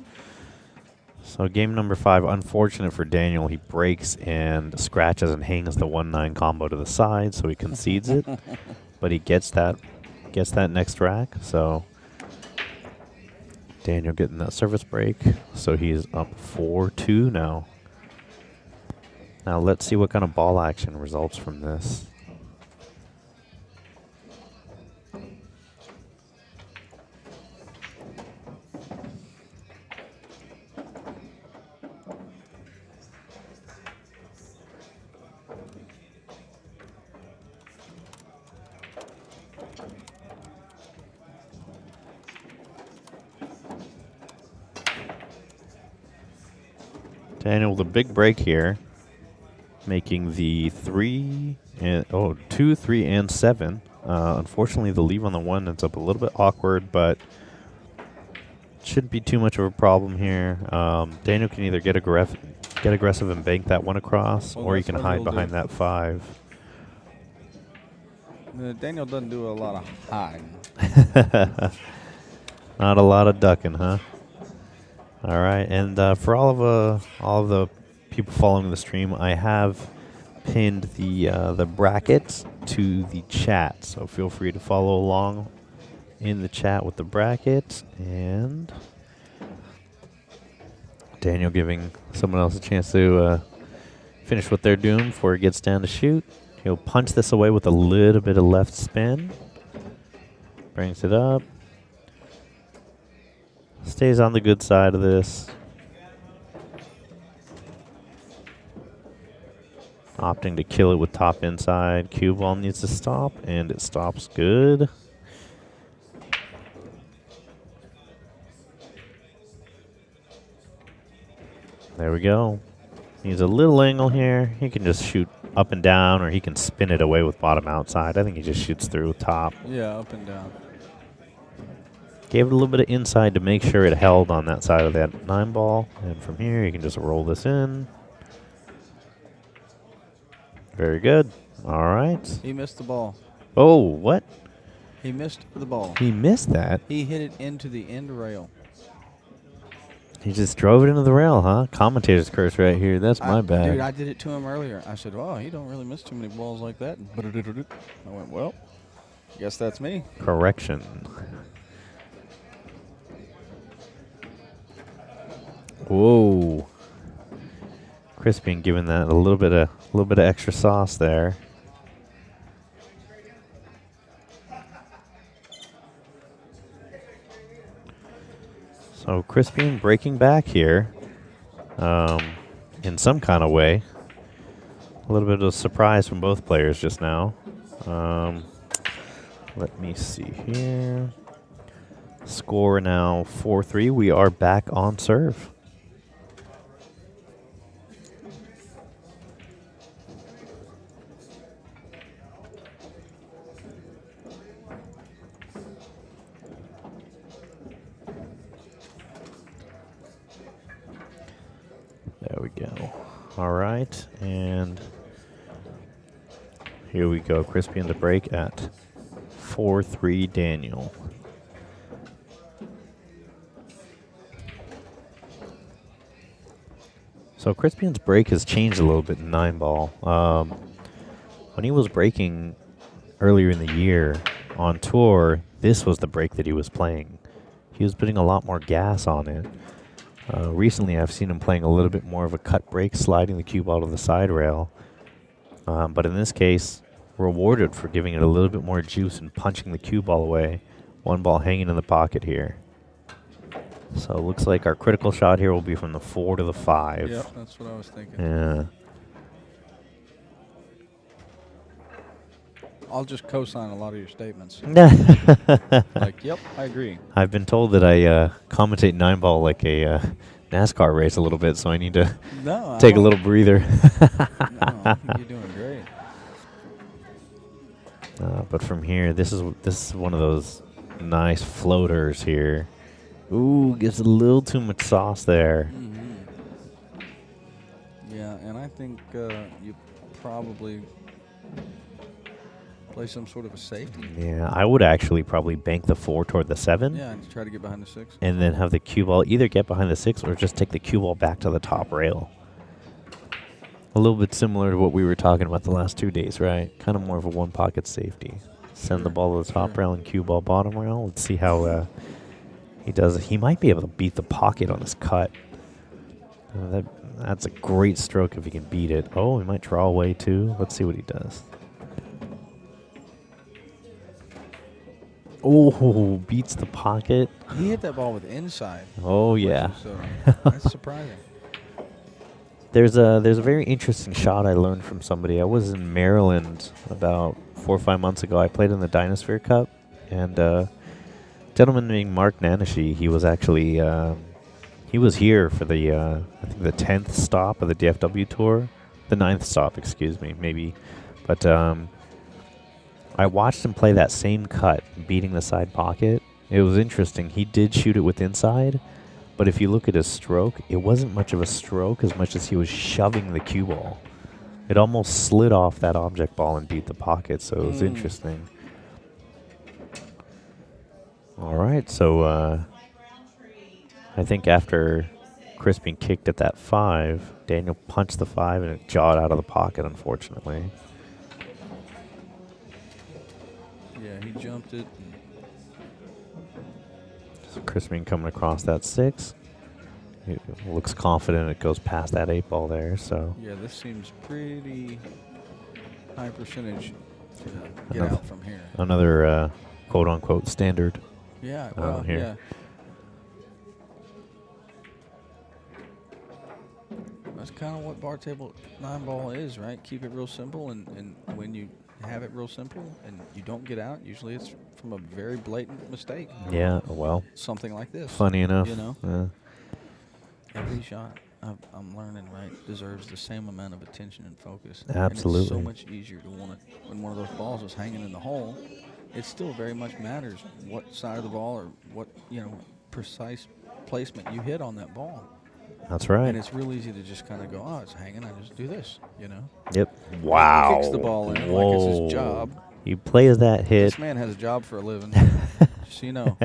[SPEAKER 2] So game number 5, unfortunate for Daniel. He breaks and scratches and hangs the 1-9 combo to the side, so he concedes it. But he gets that next rack. So Daniel getting that service break. So he's up 4-2 now. Now let's see what kind of ball action results from this. Daniel with a big break here, making the 2, 3, and 7. Unfortunately, the leave on the 1 ends up a little bit awkward, but shouldn't be too much of a problem here. Daniel can either get aggressive and bank that 1 across, or he can hide behind that 5.
[SPEAKER 5] Daniel doesn't do a lot of hiding.
[SPEAKER 2] Not a lot of ducking, huh? All right, and for all of the people following the stream, I have pinned the brackets to the chat, so feel free to follow along in the chat with the brackets. And Daniel giving someone else a chance to finish what they're doing before he gets down to shoot. He'll punch this away with a little bit of left spin. Brings it up. Stays on the good side of this. Opting to kill it with top inside. Cue ball needs to stop, and it stops good. There we go. Needs a little angle here. He can just shoot up and down, or he can spin it away with bottom outside. I think he just shoots through top.
[SPEAKER 5] Yeah, up and down.
[SPEAKER 2] Gave it a little bit of inside to make sure it held on that side of that 9 ball. And from here, you can just roll this in. Very good. All right.
[SPEAKER 5] He missed the ball.
[SPEAKER 2] Oh, what?
[SPEAKER 5] He missed the ball.
[SPEAKER 2] He missed that.
[SPEAKER 5] He hit it into the end rail.
[SPEAKER 2] He just drove it into the rail, huh? Commentator's curse right here. That's my bad.
[SPEAKER 5] Dude, I did it to him earlier. I said, "Oh, he don't really miss too many balls like that." I went, "Well, guess that's me."
[SPEAKER 2] Correction. Whoa. Crispin giving that a little bit of extra sauce there. So Crispin breaking back here in some kind of way. A little bit of a surprise from both players just now. Let me see here. Score now 4-3. We are back on serve. There we go. All right, and here we go. Crispy in the break at 4-3 Daniel. So Crispian's break has changed a little bit in 9 ball. When he was breaking earlier in the year on tour, this was the break that he was playing. He was putting a lot more gas on it. Recently, I've seen him playing a little bit more of a cut break, sliding the cue ball to the side rail. But in this case, rewarded for giving it a little bit more juice and punching the cue ball away. One ball hanging in the pocket here. So it looks like our critical shot here will be from the 4 to the 5.
[SPEAKER 5] Yep, that's what I was thinking.
[SPEAKER 2] Yeah.
[SPEAKER 5] I'll just co-sign a lot of your statements.
[SPEAKER 2] I've
[SPEAKER 5] Like, yep, I agree.
[SPEAKER 2] been told that I commentate 9-ball like a NASCAR race a little bit, so I need to
[SPEAKER 5] No,
[SPEAKER 2] take a little breather.
[SPEAKER 5] No, I think you're doing great.
[SPEAKER 2] But from here, this is one of those nice floaters here. Ooh, gives a little too much sauce there.
[SPEAKER 5] Yeah, and I think you probably play some sort of a safety.
[SPEAKER 2] Yeah, I would actually probably bank the 4 toward the 7.
[SPEAKER 5] Yeah, and try to get behind the 6.
[SPEAKER 2] And then have the cue ball either get behind the 6 or just take the cue ball back to the top rail. A little bit similar to what we were talking about the last 2 days, right? Kind of more of a one-pocket safety. Send the ball to the top rail and cue ball bottom rail. Let's see how he does it. He might be able to beat the pocket on his cut. That's a great stroke if he can beat it. Oh, he might draw away too. Let's see what he does. Oh, beats the pocket.
[SPEAKER 5] He hit that ball with inside.
[SPEAKER 2] Oh, yeah.
[SPEAKER 5] So that's surprising.
[SPEAKER 2] There's a very interesting shot I learned from somebody. I was in Maryland about 4 or 5 months ago. I played in the Dinosphere Cup, and a gentleman named Mark Nanishi, he was actually he was here for the I think the 10th stop of the DFW tour, the 9th stop, excuse me, maybe. But I watched him play that same cut, beating the side pocket. It was interesting. He did shoot it with inside, but if you look at his stroke, it wasn't much of a stroke as much as he was shoving the cue ball. It almost slid off that object ball and beat the pocket, so it was interesting. All right, so I think after Chris being kicked at that 5, Daniel punched the 5 and it jawed out of the pocket, unfortunately.
[SPEAKER 5] Yeah, he jumped it.
[SPEAKER 2] So Chris being coming across that 6. He looks confident it goes past that 8 ball there, so.
[SPEAKER 5] Yeah, this seems pretty high percentage to get
[SPEAKER 2] Another-
[SPEAKER 5] out from here.
[SPEAKER 2] Another quote-unquote standard.
[SPEAKER 5] Yeah, well,
[SPEAKER 2] here.
[SPEAKER 5] yeah. That's kind of what bar table 9-ball is, right? Keep it real simple, and when you have it real simple and you don't get out, usually it's from a very blatant mistake.
[SPEAKER 2] Yeah, well,
[SPEAKER 5] Something like this.
[SPEAKER 2] funny enough.
[SPEAKER 5] You know?
[SPEAKER 2] Yeah.
[SPEAKER 5] Every shot I'm learning, right, deserves the same amount of attention and focus.
[SPEAKER 2] Absolutely.
[SPEAKER 5] And it's so much easier to want to, when one of those balls is hanging in the hole, it still very much matters what side of the ball or what, precise placement you hit on that ball.
[SPEAKER 2] That's right.
[SPEAKER 5] And it's real easy to just kind of go, oh, it's hanging, I just do this,
[SPEAKER 2] Yep. Wow.
[SPEAKER 5] Kicks the ball in like it's his job.
[SPEAKER 2] He plays that hit.
[SPEAKER 5] This man has a job for a living, just so you know.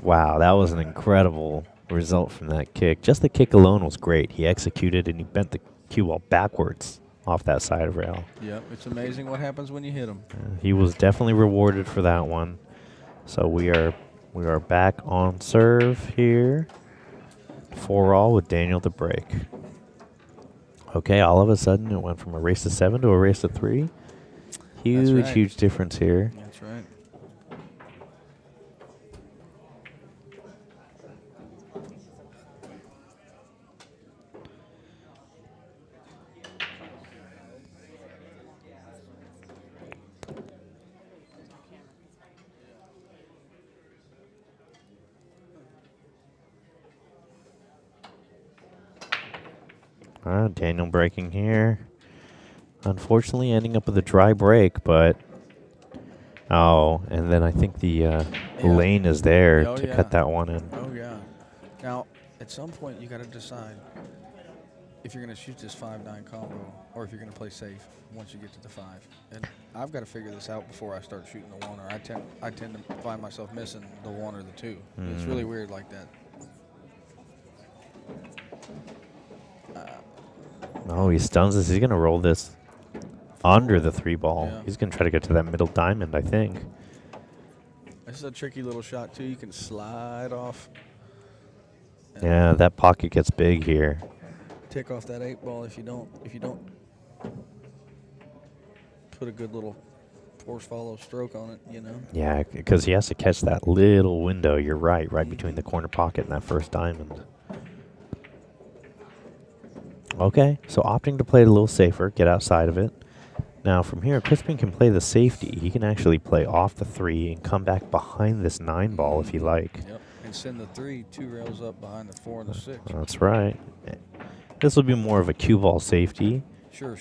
[SPEAKER 2] Wow, that was an incredible result from that kick. Just the kick alone was great. He executed and he bent the cue ball backwards off that side rail.
[SPEAKER 5] Yep, it's amazing what happens when you hit him.
[SPEAKER 2] He was definitely rewarded for that one. So we are back on serve here. 4-all with Daniel to break. Okay, all of a sudden it went from a race to 7 to a race to 3. Huge,
[SPEAKER 5] right.
[SPEAKER 2] huge difference here.
[SPEAKER 5] That's right.
[SPEAKER 2] Daniel breaking here. Unfortunately, ending up with a dry break, but and then I think the lane is there
[SPEAKER 5] Oh,
[SPEAKER 2] to
[SPEAKER 5] yeah.
[SPEAKER 2] cut that one in.
[SPEAKER 5] Oh, yeah. Now, at some point, you got to decide if you're going to shoot this 5-9 combo or if you're going to play safe once you get to the 5. And I've got to figure this out before I start shooting the 1, or I tend to find myself missing the 1 or the 2. It's really weird like that.
[SPEAKER 2] Oh, he stuns us. He's going to roll this under the 3 ball.
[SPEAKER 5] Yeah.
[SPEAKER 2] He's going to try to get to that middle diamond, I think.
[SPEAKER 5] This is a tricky little shot too. You can slide off. and,
[SPEAKER 2] Yeah, that pocket gets big here.
[SPEAKER 5] tick off that 8 ball if you don't put a good little force follow stroke on it, you know.
[SPEAKER 2] Yeah, because he has to catch that little window. You're right between the corner pocket and that first diamond. Okay, so opting to play it a little safer, get outside of it. Now from here, Crispin can play the safety. He can actually play off the 3 and come back behind this 9 ball if he like.
[SPEAKER 5] Yep. And send the 3 2 rails up behind the 4 and the 6.
[SPEAKER 2] That's right. This will be more of a cue ball safety,
[SPEAKER 5] Sure.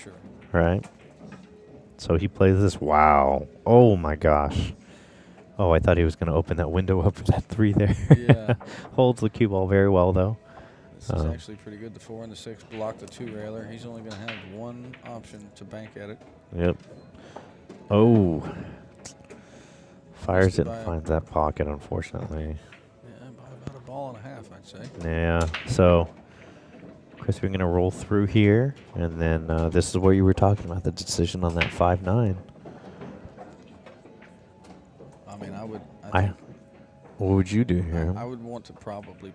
[SPEAKER 2] right? So he plays this. Wow. Oh my gosh. Oh, I thought he was going to open that window up with that 3 there.
[SPEAKER 5] Yeah.
[SPEAKER 2] Holds the cue ball very well though.
[SPEAKER 5] This is actually pretty good. The 4 and the 6 block the 2 railer. He's only going to have one option to bank at it.
[SPEAKER 2] Yep. Oh. Fires
[SPEAKER 5] Missed it
[SPEAKER 2] it
[SPEAKER 5] by
[SPEAKER 2] and
[SPEAKER 5] a-
[SPEAKER 2] finds that pocket, unfortunately.
[SPEAKER 5] Yeah, by about a ball and a half, I'd say.
[SPEAKER 2] Yeah. So, Chris, we're going to roll through here. And then this is where you were talking about the decision on that 5-9.
[SPEAKER 5] I mean,
[SPEAKER 2] What would you do here?
[SPEAKER 5] I would want to probably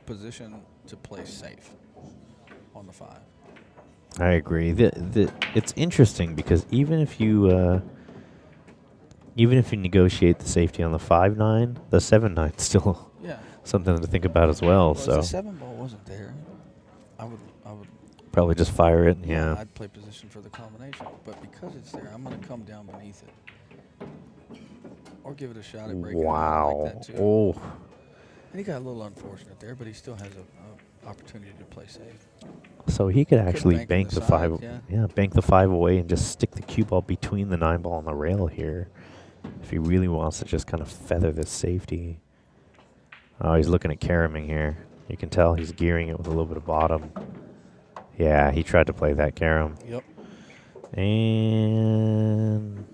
[SPEAKER 5] position to play safe on the 5.
[SPEAKER 2] I agree. It's interesting because even if you negotiate the safety on the 5-9, the 7-9 still
[SPEAKER 5] Yeah.
[SPEAKER 2] something to think about as well.
[SPEAKER 5] Well,
[SPEAKER 2] So
[SPEAKER 5] if the 7 ball wasn't there, I would
[SPEAKER 2] probably just fire it. Yeah.
[SPEAKER 5] I'd play position for the combination. But because it's there, I'm going to come down beneath it. Or give it a shot at breaking it out
[SPEAKER 2] Wow.
[SPEAKER 5] like that too.
[SPEAKER 2] Oh.
[SPEAKER 5] And he got a little unfortunate there, but he still has a opportunity to play safe.
[SPEAKER 2] So he could actually
[SPEAKER 5] bank
[SPEAKER 2] bank
[SPEAKER 5] in
[SPEAKER 2] the
[SPEAKER 5] the
[SPEAKER 2] 5.
[SPEAKER 5] sides,
[SPEAKER 2] Yeah, bank the 5 away and just stick the cue ball between the 9 ball and the rail here. If he really wants to just kind of feather this safety. Oh, he's looking at caraming here. You can tell he's gearing it with a little bit of bottom. Yeah, he tried to play that carom.
[SPEAKER 5] Yep.
[SPEAKER 2] And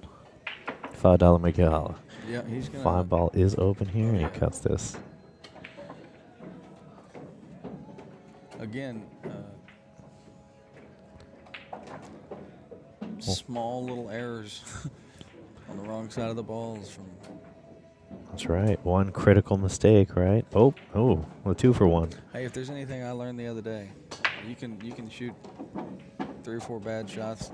[SPEAKER 2] $5 Miguel.
[SPEAKER 5] Yeah, he's going
[SPEAKER 2] 5 ball is open here, and he cuts this.
[SPEAKER 5] Again, small little errors on the wrong side of the balls from.
[SPEAKER 2] That's right. One critical mistake, right? Oh, well, 2 for 1.
[SPEAKER 5] Hey, if there's anything I learned the other day, you can shoot 3 or 4 bad shots.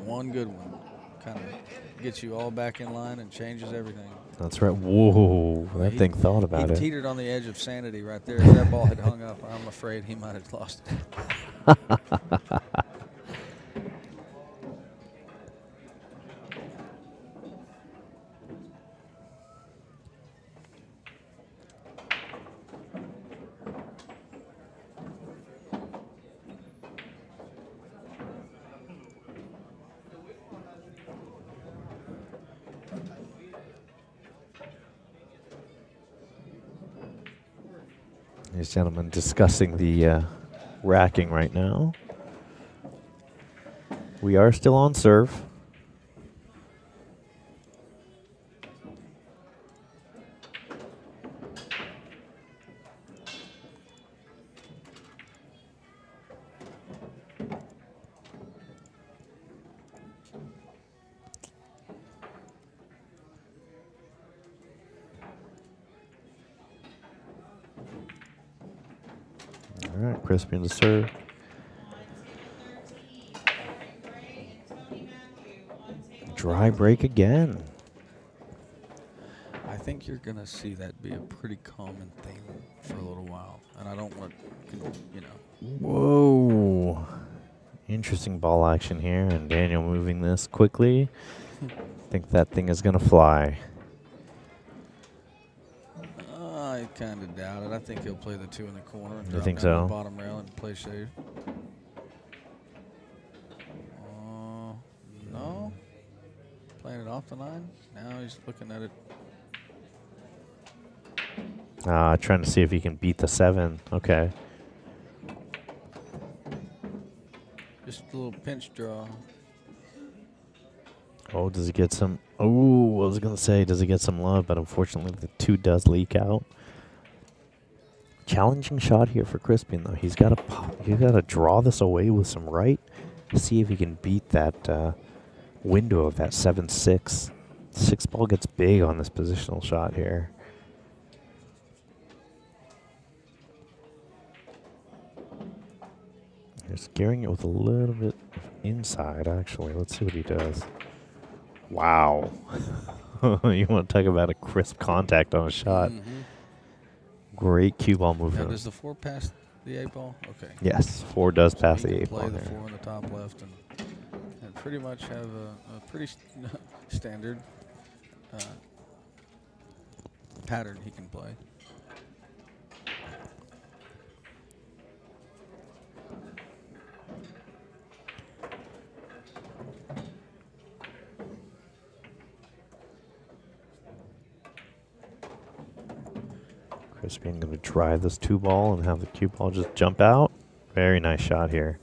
[SPEAKER 5] One good one kind of gets you all back in line and changes everything.
[SPEAKER 2] That's right. Whoa, that thing thought about
[SPEAKER 5] He
[SPEAKER 2] it.
[SPEAKER 5] teetered on the edge of sanity right there. If that ball had hung up, I'm afraid he might have lost it.
[SPEAKER 2] These gentlemen discussing the racking right now. We are still on serve. All right, Crispy in the serve. Dry break again.
[SPEAKER 5] I think you're going to see that be a pretty common thing for a little while. And I don't want, you know.
[SPEAKER 2] Whoa. Interesting ball action here, and Daniel moving this quickly. Think that thing is going to fly.
[SPEAKER 5] I kind of doubt it. I think he'll play the 2 in the corner and
[SPEAKER 2] You
[SPEAKER 5] drop
[SPEAKER 2] think
[SPEAKER 5] down
[SPEAKER 2] so?
[SPEAKER 5] the bottom rail and play safe. No. Playing it off the 9. Now he's looking at it.
[SPEAKER 2] Trying to see if he can beat the 7. Okay.
[SPEAKER 5] Just a little pinch draw.
[SPEAKER 2] Oh, does he get some? Oh, I was going to say, does he get some love? But unfortunately, the 2 does leak out. Challenging shot here for Crispian, though. He's got to draw this away with some right. See if he can beat that window of that 7-6. Six ball gets big on this positional shot here. They're scaring it with a little bit of inside, actually. Let's see what he does. Wow. You want to talk about a crisp contact on a shot. Great cue ball
[SPEAKER 5] Now,
[SPEAKER 2] movement.
[SPEAKER 5] does the 4 pass the 8 ball? Okay.
[SPEAKER 2] Yes, 4 does pass
[SPEAKER 5] So
[SPEAKER 2] the
[SPEAKER 5] he can
[SPEAKER 2] 8 ball
[SPEAKER 5] play the
[SPEAKER 2] there.
[SPEAKER 5] 4 in the top left and pretty much have a pretty standard pattern he can play.
[SPEAKER 2] Crispian going to drive this 2 ball and have the cue ball just jump out. Very nice shot here.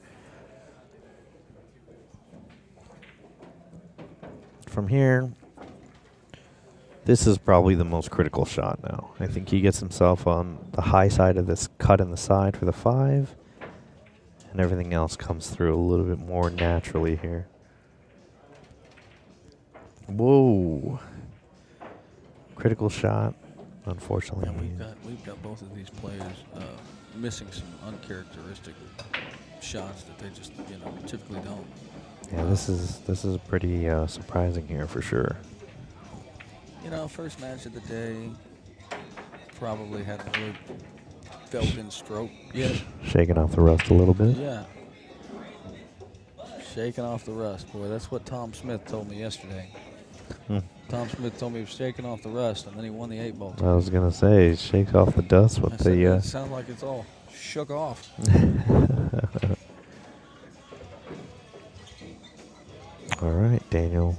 [SPEAKER 2] From here, this is probably the most critical shot now. I think he gets himself on the high side of this cut in the side for the 5, and everything else comes through a little bit more naturally here. Whoa. Critical shot. Unfortunately,
[SPEAKER 5] And we've got both of these players missing some uncharacteristic shots that they just typically don't.
[SPEAKER 2] yeah, this is pretty surprising here for sure.
[SPEAKER 5] First match of the day, probably hadn't really felt in stroke yet.
[SPEAKER 2] Shaking off the rust a little bit.
[SPEAKER 5] Yeah. Shaking off the rust. Boy, that's what Tom Smith told me yesterday. Tom Smith told me he was shaking off the rust, and then he won the 8 ball.
[SPEAKER 2] I was gonna say, shake off the dust with
[SPEAKER 5] I said,
[SPEAKER 2] the.
[SPEAKER 5] it sounds like it's all shook off.
[SPEAKER 2] All right, Daniel,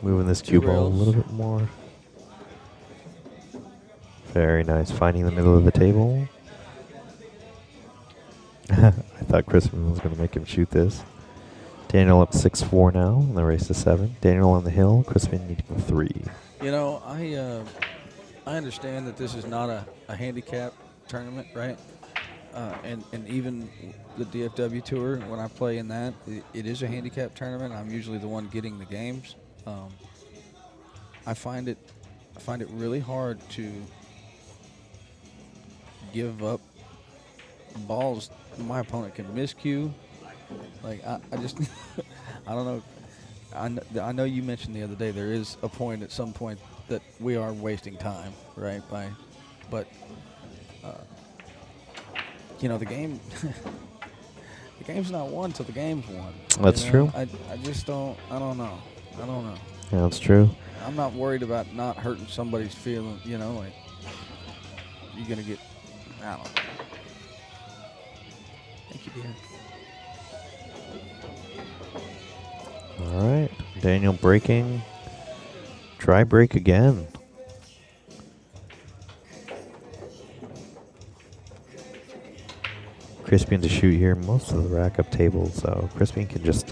[SPEAKER 2] moving this
[SPEAKER 5] 2
[SPEAKER 2] cue ball a
[SPEAKER 5] rails.
[SPEAKER 2] little bit more. Very nice, finding the middle of the table. I thought Crispin was gonna make him shoot this. Daniel up 6-4 now in the race to 7. Daniel on the hill, Crispin needing 3.
[SPEAKER 5] I understand that this is not a handicap tournament, right? And even the DFW Tour, when I play in that, it is a handicap tournament. I'm usually the one getting the games. I find it really hard to give up balls my opponent can miscue. Like I just I don't know. I know you mentioned the other day there is a point at some point that we are wasting time, right? But the game the game's not won till the game's won.
[SPEAKER 2] That's true.
[SPEAKER 5] I just don't. I don't know.
[SPEAKER 2] Yeah, that's true.
[SPEAKER 5] I'm not worried about not hurting somebody's feeling. Like you're gonna get. I don't know. Thank you, dear.
[SPEAKER 2] All right, Daniel breaking. Try break again. Crispian to shoot here most of the rack up tables, so Crispian can just,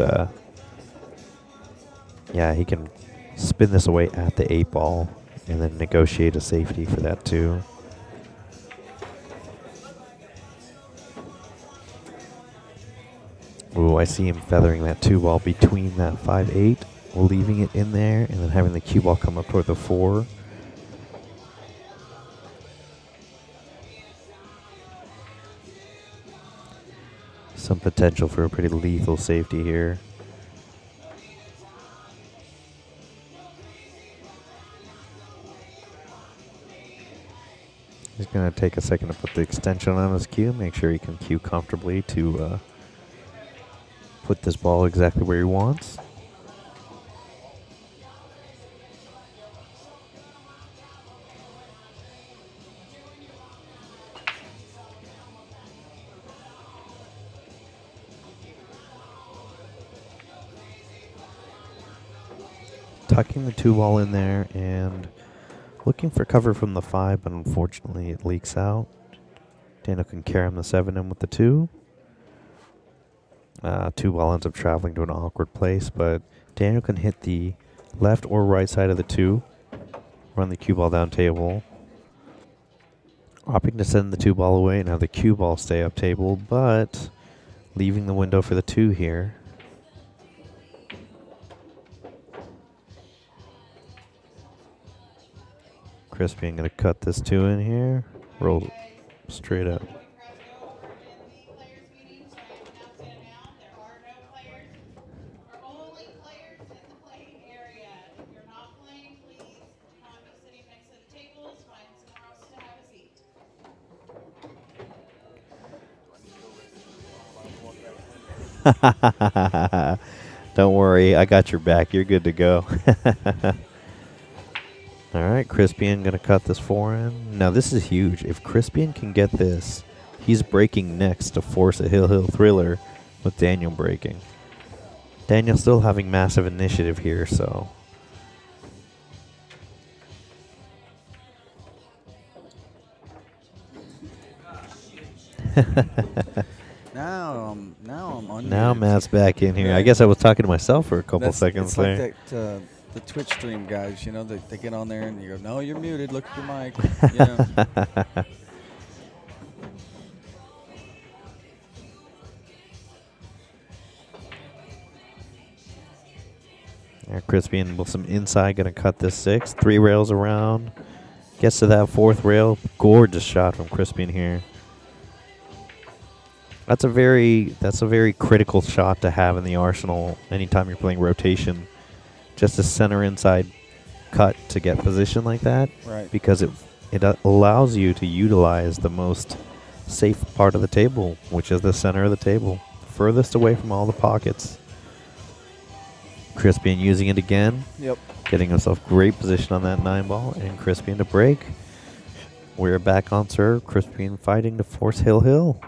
[SPEAKER 2] he can spin this away at the 8 ball and then negotiate a safety for that too. Ooh, I see him feathering that 2 ball between that 5-8, leaving it in there, and then having the cue ball come up toward the 4. Some potential for a pretty lethal safety here. He's going to take a second to put the extension on his cue, make sure he can cue comfortably to put this ball exactly where he wants. Tucking the 2 ball in there and looking for cover from the 5, but unfortunately it leaks out. Daniel can carry him the 7 in with the 2. 2 ball ends up traveling to an awkward place, but Daniel can hit the left or right side of the 2, run the cue ball down table, opting to send the 2 ball away and have the cue ball stay up table, but leaving the window for the 2 here. Crispy, I'm going to cut this 2 in here. Roll straight up. Don't worry, I got your back. You're good to go. All right, Crispian going to cut this 4 in. Now, this is huge. If Crispian can get this, he's breaking next to force a Hill Thriller with Daniel breaking. Daniel still having massive initiative here, so.
[SPEAKER 5] Now I'm unmuted.
[SPEAKER 2] Now Matt's back in here. I guess I was talking to myself for a couple seconds
[SPEAKER 5] it's
[SPEAKER 2] there.
[SPEAKER 5] like that, the Twitch stream guys, you know, they get on there and you go, no, you're muted. Look at your mic. You know.
[SPEAKER 2] There, Crispian with some inside, going to cut this 6. 3 rails around. Gets to that 4th rail. Gorgeous shot from Crispian here. That's a very critical shot to have in the arsenal anytime you're playing rotation. Just a center inside cut to get position like that.
[SPEAKER 5] Right.
[SPEAKER 2] Because it allows you to utilize the most safe part of the table, which is the center of the table. Furthest away from all the pockets. Crispian using it again.
[SPEAKER 5] Yep.
[SPEAKER 2] Getting himself great position on that 9 ball. And Crispian to break. We're back on serve. Crispian fighting to force Hill.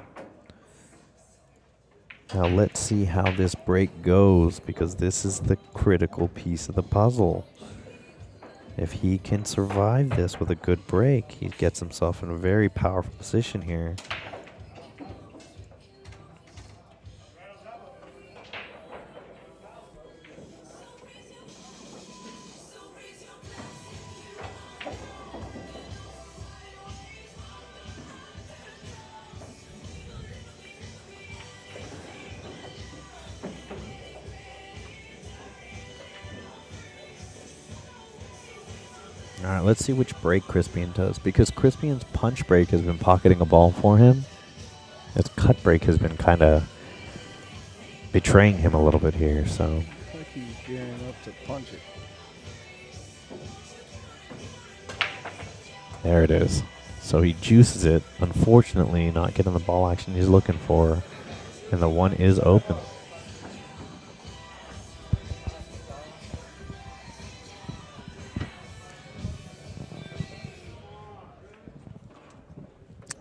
[SPEAKER 2] Now let's see how this break goes, because this is the critical piece of the puzzle. If he can survive this with a good break, he gets himself in a very powerful position here. All right, let's see which break Crispian does, because Crispian's punch break has been pocketing a ball for him. His cut break has been kind of betraying him a little bit here, so.
[SPEAKER 5] Looks like he's gearing up to punch it.
[SPEAKER 2] There it is. So he juices it, unfortunately not getting the ball action he's looking for, and the 1 is open.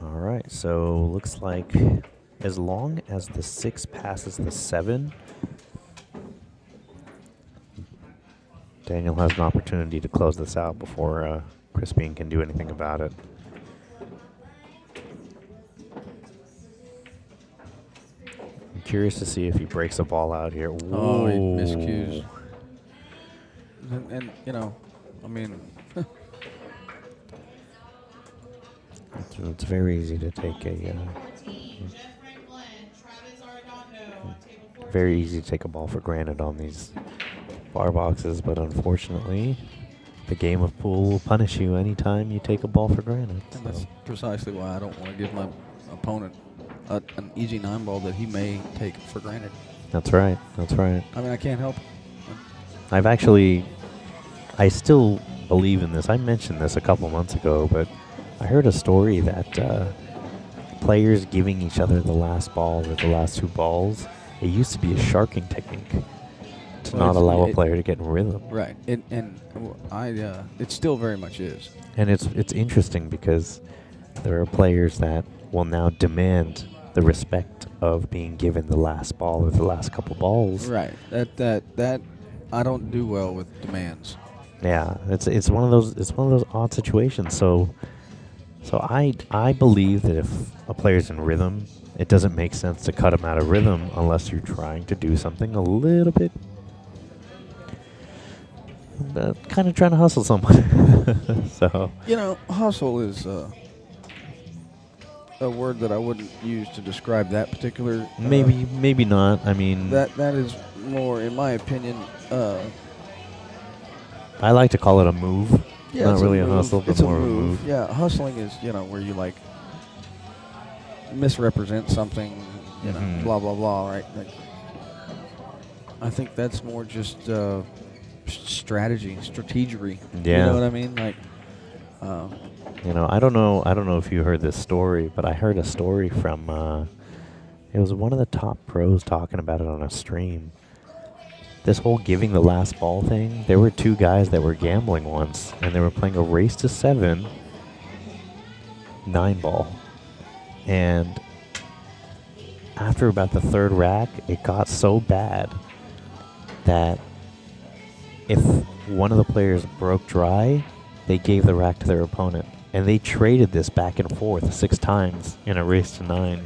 [SPEAKER 2] Alright, so looks like as long as the 6 passes the 7, Daniel has an opportunity to close this out before Crispian can do anything about it. I'm curious to see if he breaks a ball out here.
[SPEAKER 5] Oh, he
[SPEAKER 2] Whoa.
[SPEAKER 5] miscues. And you know, I mean,
[SPEAKER 2] It's very easy to take a very easy to take a ball for granted on these bar boxes, but unfortunately, the game of pool will punish you anytime you take a ball for granted.
[SPEAKER 5] and that's precisely why I don't want to give my opponent an easy 9 ball that he may take for granted.
[SPEAKER 2] That's right. That's right.
[SPEAKER 5] I mean, I can't help it.
[SPEAKER 2] I still believe in this. I mentioned this a couple months ago, but I heard a story that players giving each other the last ball or the last 2 balls, it used to be a sharking technique to
[SPEAKER 5] Well,
[SPEAKER 2] not
[SPEAKER 5] it's-
[SPEAKER 2] allow a
[SPEAKER 5] it-
[SPEAKER 2] player to get in rhythm.
[SPEAKER 5] Right. It still very much is.
[SPEAKER 2] And it's interesting because there are players that will now demand the respect of being given the last ball or the last couple balls.
[SPEAKER 5] Right. That I don't do well with demands.
[SPEAKER 2] Yeah, it's one of those odd situations. So I believe that if a player's in rhythm, it doesn't make sense to cut him out of rhythm unless you're trying to do something a little bit, kind of trying to hustle someone. So
[SPEAKER 5] You know, hustle is a word that I wouldn't use to describe that particular.
[SPEAKER 2] maybe not. I mean,
[SPEAKER 5] That is more, in my opinion.
[SPEAKER 2] I like to call it a move.
[SPEAKER 5] Yeah,
[SPEAKER 2] Not
[SPEAKER 5] it's
[SPEAKER 2] really a
[SPEAKER 5] move.
[SPEAKER 2] hustle, but
[SPEAKER 5] It's
[SPEAKER 2] more
[SPEAKER 5] a
[SPEAKER 2] of a
[SPEAKER 5] move.
[SPEAKER 2] move.
[SPEAKER 5] Yeah, hustling is where you like misrepresent something,
[SPEAKER 2] Mhm.
[SPEAKER 5] blah blah blah, right? Like, I think that's more just strategery. You
[SPEAKER 2] Yeah.
[SPEAKER 5] know what I mean? Like,
[SPEAKER 2] I don't know. I don't know if you heard this story, but I heard a story from. It was one of the top pros talking about it on a stream. This whole giving the last ball thing. There were two guys that were gambling once, and they were playing a race to 7, 9-ball, and after about the third rack, it got so bad that if one of the players broke dry, they gave the rack to their opponent. And they traded this back and forth 6 times in a race to 9.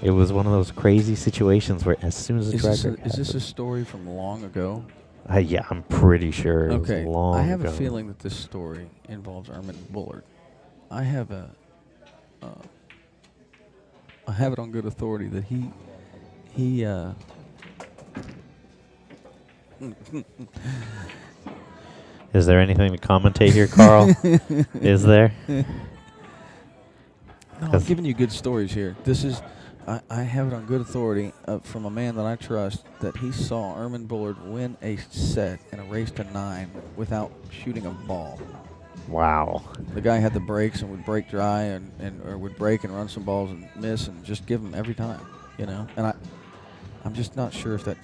[SPEAKER 2] It was one of those crazy situations where as soon as the tracker...
[SPEAKER 5] is this a story from long ago?
[SPEAKER 2] yeah, I'm pretty sure it was
[SPEAKER 5] Okay,
[SPEAKER 2] long
[SPEAKER 5] I have
[SPEAKER 2] ago.
[SPEAKER 5] a feeling that this story involves Ermin Bullard. I have it on good authority that he
[SPEAKER 2] Is there anything to commentate here, Carl? Is there?
[SPEAKER 5] No, I'm giving you good stories here. This is, I have it on good authority from a man that I trust that he saw Ermin Bullard win a set in a race to 9 without shooting a ball.
[SPEAKER 2] Wow.
[SPEAKER 5] The guy had the breaks and would break dry or would break and run some balls and miss and just give them every time, And I'm just not sure if that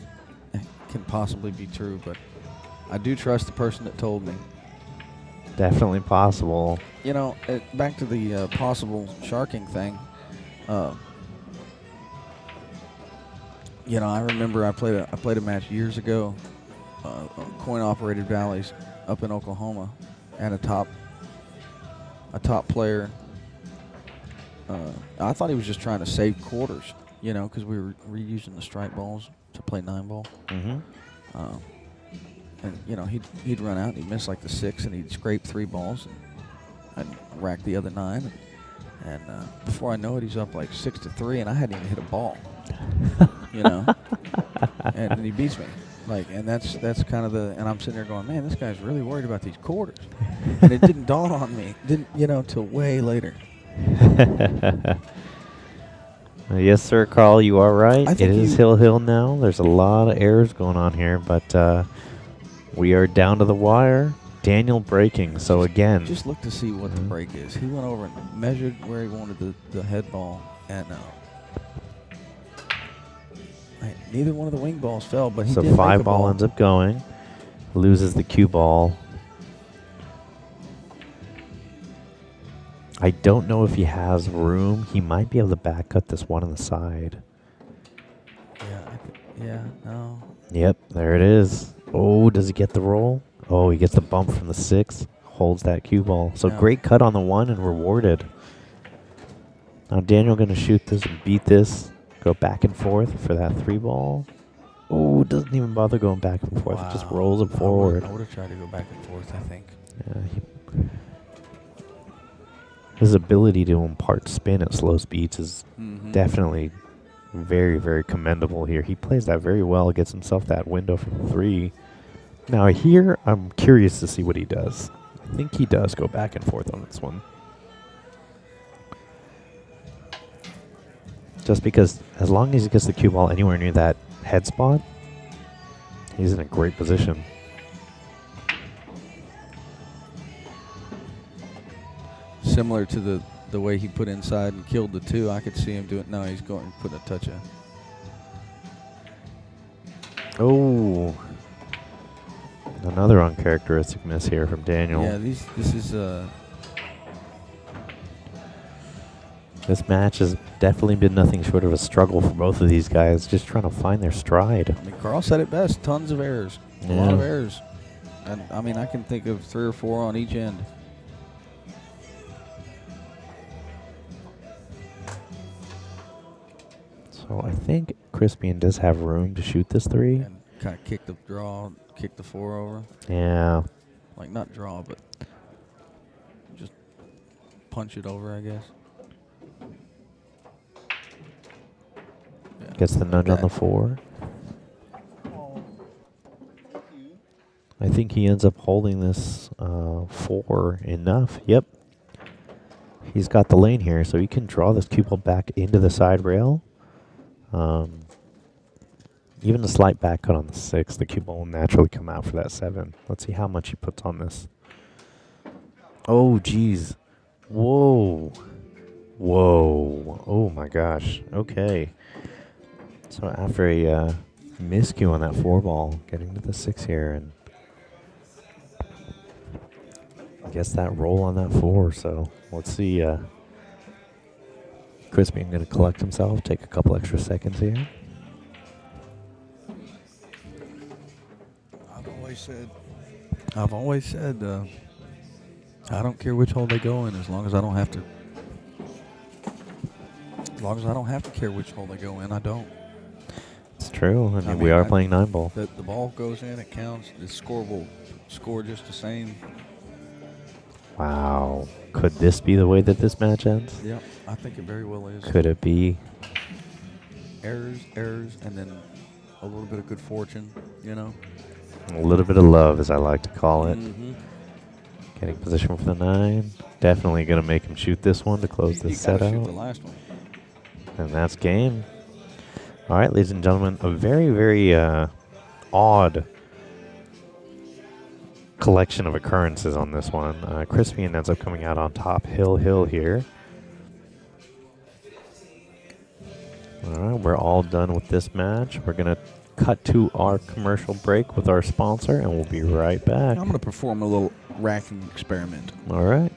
[SPEAKER 5] can possibly be true, but I do trust the person that told me.
[SPEAKER 2] Definitely possible.
[SPEAKER 5] Back to the possible sharking thing. I remember I played a match years ago, coin-operated valleys up in Oklahoma, and a top player. I thought he was just trying to save quarters, because we were reusing the strike balls to play 9-ball.
[SPEAKER 2] Mm-hmm.
[SPEAKER 5] And he'd run out and he'd miss like the 6 and he'd scrape 3 balls and I'd rack the other 9 and before I know it he's up like 6-3 and I hadn't even hit a ball, and he beats me and that's kind of and I'm sitting there going, man, this guy's really worried about these quarters, and it didn't dawn on me till way later.
[SPEAKER 2] Yes, sir, Carl, you are right.
[SPEAKER 5] I
[SPEAKER 2] It
[SPEAKER 5] think
[SPEAKER 2] is Hill now. There's a lot of errors going on here, but we are down to the wire. Daniel breaking. So again,
[SPEAKER 5] Just look to see what the break is. He went over and measured where he wanted the head ball, and neither one of the wing balls fell, but he
[SPEAKER 2] so
[SPEAKER 5] did make a
[SPEAKER 2] 5-ball ends up going, loses the cue ball. I don't know if he has room. He might be able to back cut this one on the side.
[SPEAKER 5] No.
[SPEAKER 2] Yep, there it is. Oh, does he get the roll? Oh, he gets the bump from the 6. Holds that cue ball. So
[SPEAKER 5] Yeah.
[SPEAKER 2] great cut on the 1 and rewarded. Now Daniel going to shoot this and beat this. Go back and forth for that 3-ball. Oh, doesn't even bother going back and forth. Just rolls it forward.
[SPEAKER 5] I would have tried to go back and forth, I think.
[SPEAKER 2] Yeah, his ability to impart spin at slow speeds is definitely very, very commendable here. He plays that very well, gets himself that window from 3. Now here, I'm curious to see what he does. I think he does go back and forth on this one. Just because as long as he gets the cue ball anywhere near that head spot, he's in a great position.
[SPEAKER 5] Similar to the way he put inside and killed the 2, I could see him do it. No, he's going to put a touch in.
[SPEAKER 2] Oh, another uncharacteristic miss here from Daniel.
[SPEAKER 5] Yeah, this is
[SPEAKER 2] This match has definitely been nothing short of a struggle for both of these guys, just trying to find their stride.
[SPEAKER 5] I mean, Carl said it best. Tons of errors. A lot of errors. And I mean, I can think of 3 or 4 on each end.
[SPEAKER 2] So I think Crispian does have room to shoot this 3.
[SPEAKER 5] And kind of kick the draw, kick the 4 over.
[SPEAKER 2] Yeah.
[SPEAKER 5] Like, not draw, but just punch it over, I guess. Yeah.
[SPEAKER 2] Gets the nudge on the 4. I think he ends up holding this for enough. Yep. He's got the lane here, so he can draw this cue ball back into the side rail. Even a slight back cut on the 6, the cue ball will naturally come out for that 7. Let's see how much he puts on this. Oh, geez. Whoa. Whoa. Oh, my gosh. Okay. So after a miscue on that 4 ball, getting to the 6 here, and I guess that roll on that 4. So let's see. Crispian going to collect himself, take a couple extra seconds here.
[SPEAKER 5] I've always said, I don't care which hole they go in as long as I don't have to. As long as I don't have to care which hole they go in, I don't.
[SPEAKER 2] It's true. I mean we are playing 9 ball.
[SPEAKER 5] The ball goes in, it counts. The score will score just the same.
[SPEAKER 2] Wow. Could this be the way that this match ends?
[SPEAKER 5] Yeah, I think it very well is.
[SPEAKER 2] Could it be?
[SPEAKER 5] Errors, and then a little bit of good fortune, you know.
[SPEAKER 2] A little bit of love, as I like to call it.
[SPEAKER 5] Mm-hmm.
[SPEAKER 2] Getting position for the 9. Definitely going to make him shoot this one to close this set out.
[SPEAKER 5] Shoot the last one.
[SPEAKER 2] And that's game. All right, ladies and gentlemen, a very, very odd collection of occurrences on this one. Crispian ends up coming out on top, hill here. All right, we're all done with this match. We're going to cut to our commercial break with our sponsor, and we'll be right back.
[SPEAKER 5] I'm going to perform a little racking experiment.
[SPEAKER 2] All right.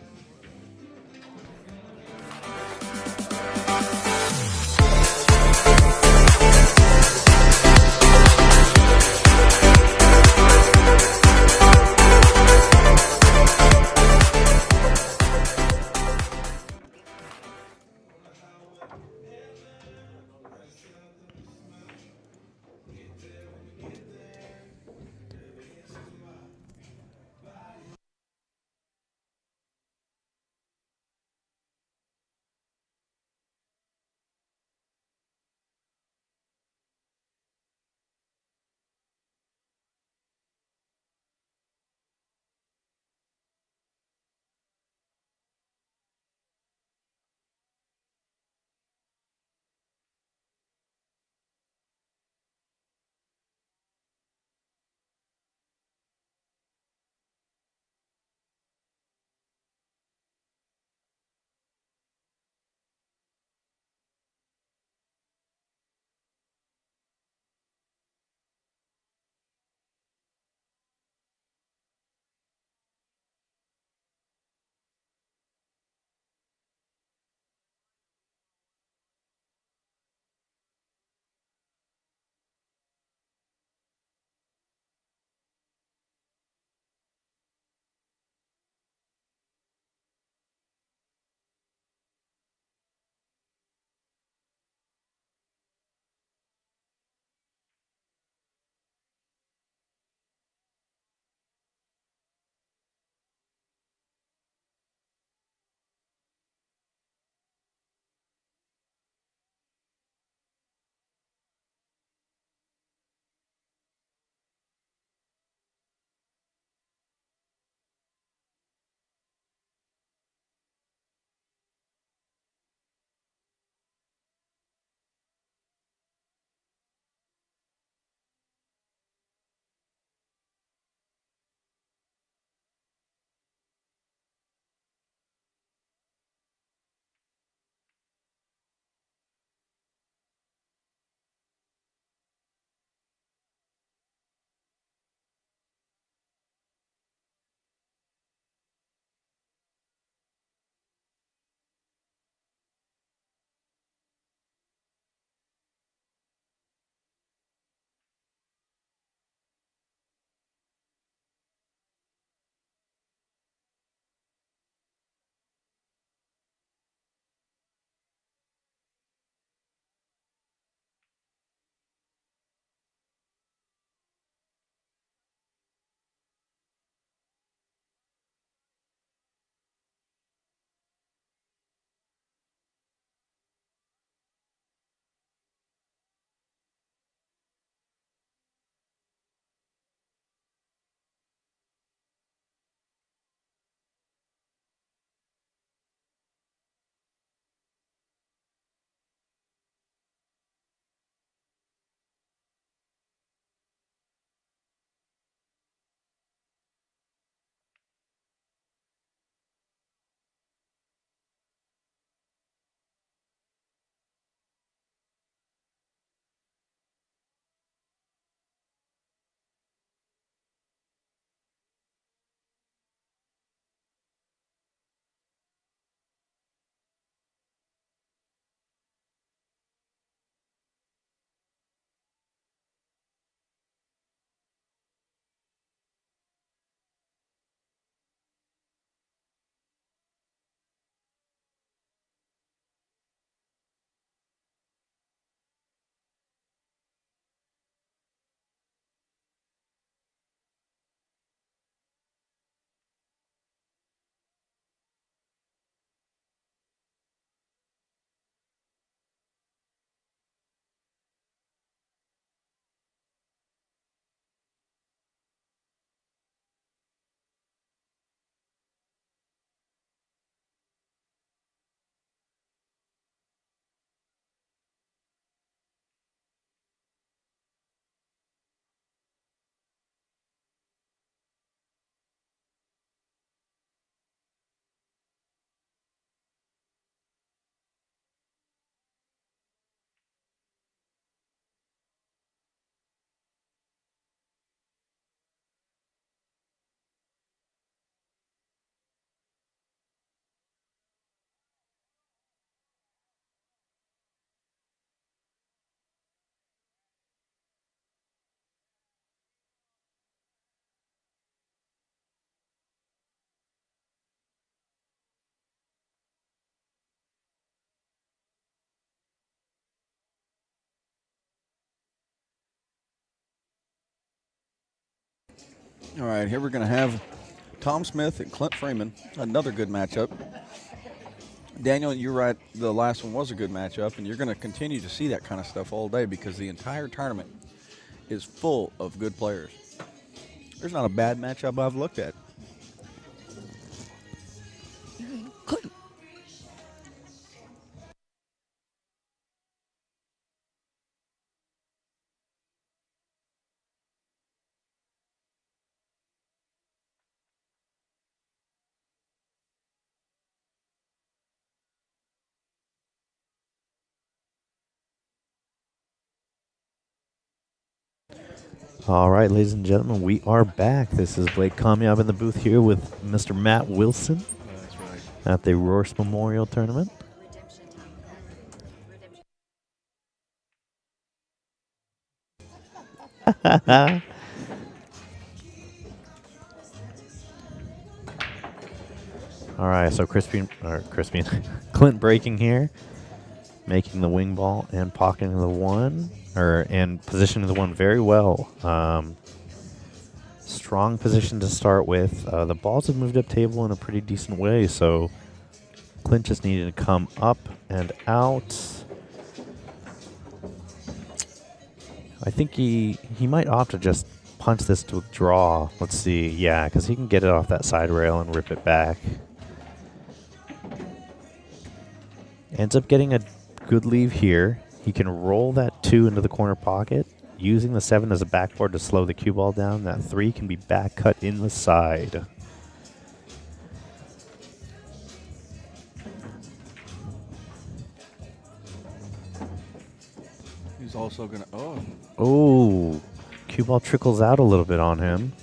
[SPEAKER 5] All right, here we're going to have Tom Smith and Clint Freeman. Another good matchup. Daniel, you're right. The last one was a good matchup, and you're going to continue to see that kind of stuff all day because the entire tournament is full of good players. There's not a bad matchup I've looked at. Clint.
[SPEAKER 2] All right, ladies and gentlemen, we are back. This is Blake Kamiab in the booth here with Mr. Matt Wilson
[SPEAKER 5] That's right.
[SPEAKER 2] at the Royce Memorial Tournament. All right, so Clint breaking here, making the wing ball and pocketing the one, and positioning the one very well. Strong position to start with. The balls have moved up table in a pretty decent way, so Clint just needed to come up and out. I think he might opt to just punch this to draw. Let's see. Yeah, because he can get it off that side rail and rip it back. Ends up getting a good leave here. He can roll that 2 into the corner pocket, using the 7 as a backboard to slow the cue ball down. That 3 can be back cut in the side.
[SPEAKER 5] He's also going to,
[SPEAKER 2] Oh, cue ball trickles out a little bit on him.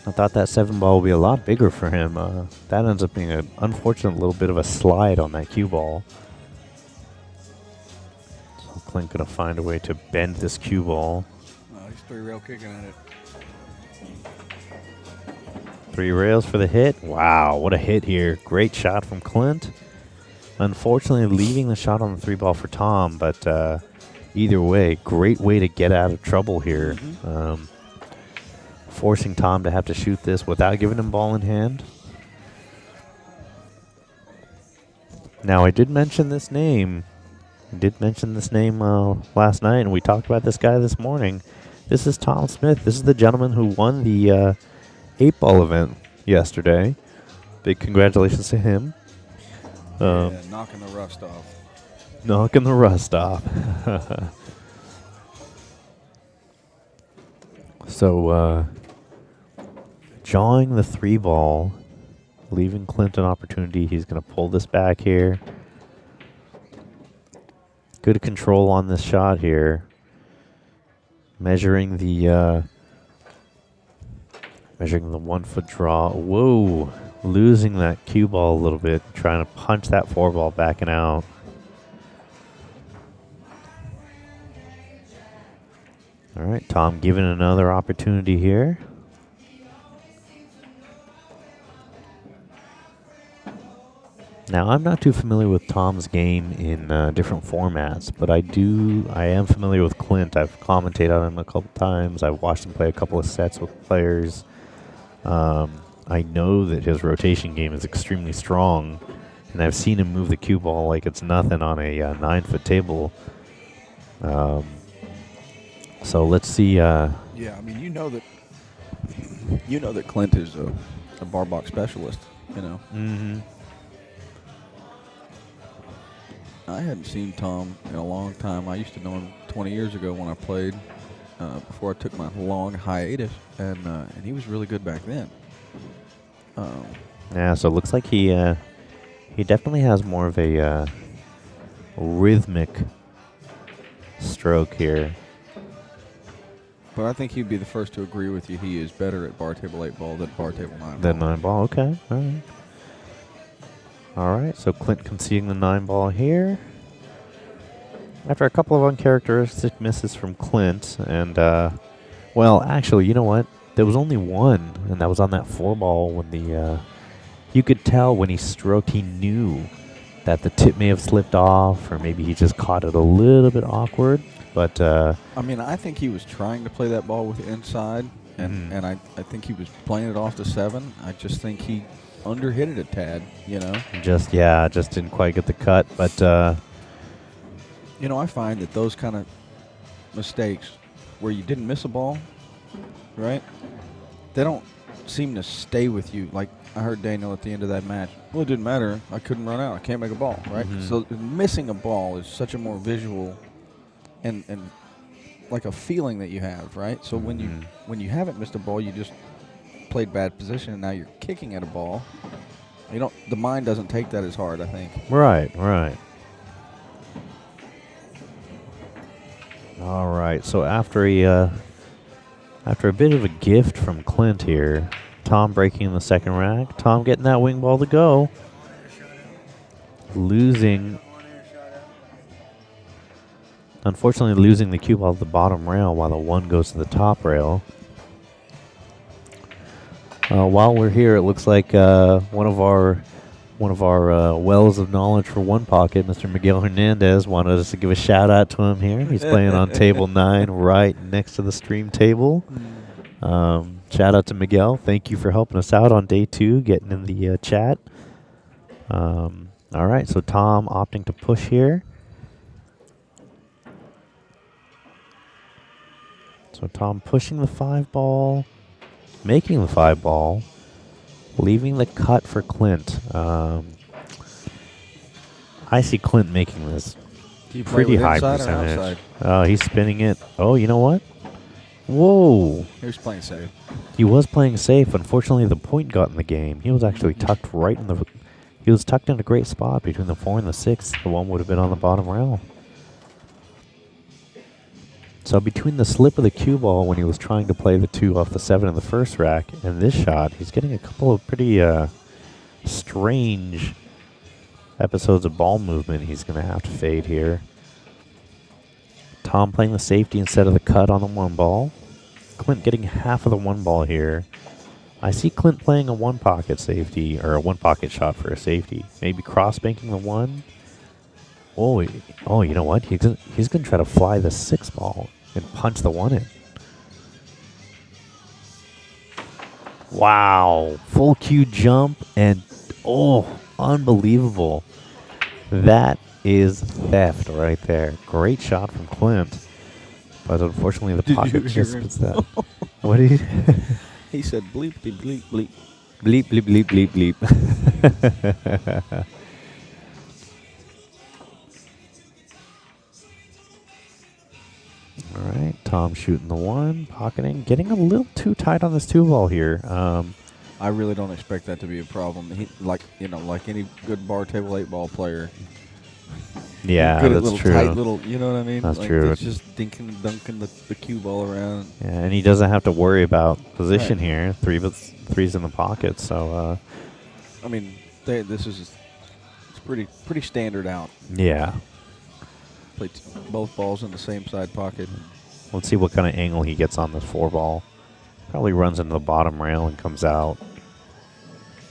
[SPEAKER 2] I thought that 7 ball would be a lot bigger for him. That ends up being an unfortunate little bit of a slide on that cue ball. So Clint going to find a way to bend this cue ball.
[SPEAKER 5] he's 3-rail kicking at it.
[SPEAKER 2] 3 rails for the hit. Wow, what a hit here. Great shot from Clint. Unfortunately, leaving the shot on the 3 ball for Tom, but either way, great way to get out of trouble here. Forcing Tom to have to shoot this without giving him ball in hand. Now, I did mention this name. Last night, and we talked about this guy this morning. This is Tom Smith. This is the gentleman who won the 8-ball event yesterday. Big congratulations to him.
[SPEAKER 5] Knocking the rust off.
[SPEAKER 2] Knocking the rust off. So, jawing the 3 ball, leaving Clint an opportunity. He's going to pull this back here. Good control on this shot here. Measuring the 1 foot draw. Whoa, losing that cue ball a little bit, trying to punch that 4 ball back and out. All right, Tom given another opportunity here. Now, I'm not too familiar with Tom's game in different formats, but I am familiar with Clint. I've commentated on him a couple times. I've watched him play a couple of sets with players. I know that his rotation game is extremely strong, and I've seen him move the cue ball like it's nothing on a 9-foot table. So let's see.
[SPEAKER 5] Yeah, I mean, you know that Clint is a bar box specialist, you know.
[SPEAKER 2] Mm-hmm.
[SPEAKER 5] I hadn't seen Tom in a long time. I used to know him 20 years ago when I played, before I took my long hiatus, and he was really good back then.
[SPEAKER 2] Yeah, so it looks like he definitely has more of a rhythmic stroke here.
[SPEAKER 5] But I think he'd be the first to agree with you. He is better at bar table 8 ball than bar table 9 ball.
[SPEAKER 2] The 9 ball, okay. All right. All right, so Clint conceding the 9 ball here. After a couple of uncharacteristic misses from Clint, and, well, actually, you know what? There was only one, and that was on that 4 ball when you could tell when he stroked, he knew that the tip may have slipped off, or maybe he just caught it a little bit awkward. But
[SPEAKER 5] I mean, I think he was trying to play that ball with the inside, and I think he was playing it off the 7. I just think he underhit it a tad, you know.
[SPEAKER 2] Just didn't quite get the cut, but
[SPEAKER 5] You know, I find that those kind of mistakes where you didn't miss a ball, right? They don't seem to stay with you. Like I heard Daniel at the end of that match. Well, it didn't matter. I couldn't run out. I can't make a ball, right? So missing a ball is such a more visual and like a feeling that you have, right? So when you haven't missed a ball, you just played bad position, and now you're kicking at a ball. The mind doesn't take that as hard, I think.
[SPEAKER 2] Right. All right. So after a bit of a gift from Clint here, Tom breaking in the second rack. Tom getting that wing ball to go. Unfortunately, losing the cue ball at the bottom rail while the 1 goes to the top rail. While we're here, it looks like one of our wells of knowledge for one pocket, Mr. Miguel Hernandez, wanted us to give a shout out to him here. He's playing on table 9, right next to the stream table. Shout out to Miguel. Thank you for helping us out on day 2, getting in the chat. All right, so Tom opting to push here. So Tom pushing the 5 ball, making the 5 ball, leaving the cut for Clint. I see Clint making this pretty high percentage. He's spinning it. Oh, you know what? Whoa.
[SPEAKER 5] He was playing safe.
[SPEAKER 2] He was playing safe. Unfortunately, the point got in the game. He was actually tucked right in the... He was tucked in a great spot between the 4 and the 6. The 1 would have been on the bottom rail. So between the slip of the cue ball when he was trying to play the 2 off the 7 in the first rack and this shot, he's getting a couple of pretty strange episodes of ball movement he's going to have to fade here. Tom playing the safety instead of the cut on the 1 ball. Clint getting half of the 1 ball here. I see Clint playing a 1 pocket safety, or a 1 pocket shot for a safety. Maybe cross banking the 1. Oh, you know what? He's going to try to fly the 6 ball and punch the 1 in. Wow. Full cue jump and, unbelievable. That is theft right there. Great shot from Clint. But unfortunately, the pocket just spits that. What did he...
[SPEAKER 5] He said bleep, bleep, bleep, bleep.
[SPEAKER 2] Bleep, bleep, bleep, bleep, bleep. All right, Tom shooting the 1, pocketing, getting a little too tight on this 2 ball here.
[SPEAKER 5] I really don't expect that to be a problem. Like any good bar table 8 ball player.
[SPEAKER 2] Yeah,
[SPEAKER 5] good at
[SPEAKER 2] that's
[SPEAKER 5] little
[SPEAKER 2] true.
[SPEAKER 5] tight little, you know what I mean?
[SPEAKER 2] That's
[SPEAKER 5] like
[SPEAKER 2] true.
[SPEAKER 5] It's just dinking and dunking the cue ball around.
[SPEAKER 2] Yeah, and he doesn't have to worry about position
[SPEAKER 5] Right.
[SPEAKER 2] here. Three's in the pocket, so.
[SPEAKER 5] I mean, it's pretty standard out.
[SPEAKER 2] Yeah.
[SPEAKER 5] Play both balls in the same side pocket.
[SPEAKER 2] Let's see what kind of angle he gets on this 4 ball. Probably runs into the bottom rail and comes out.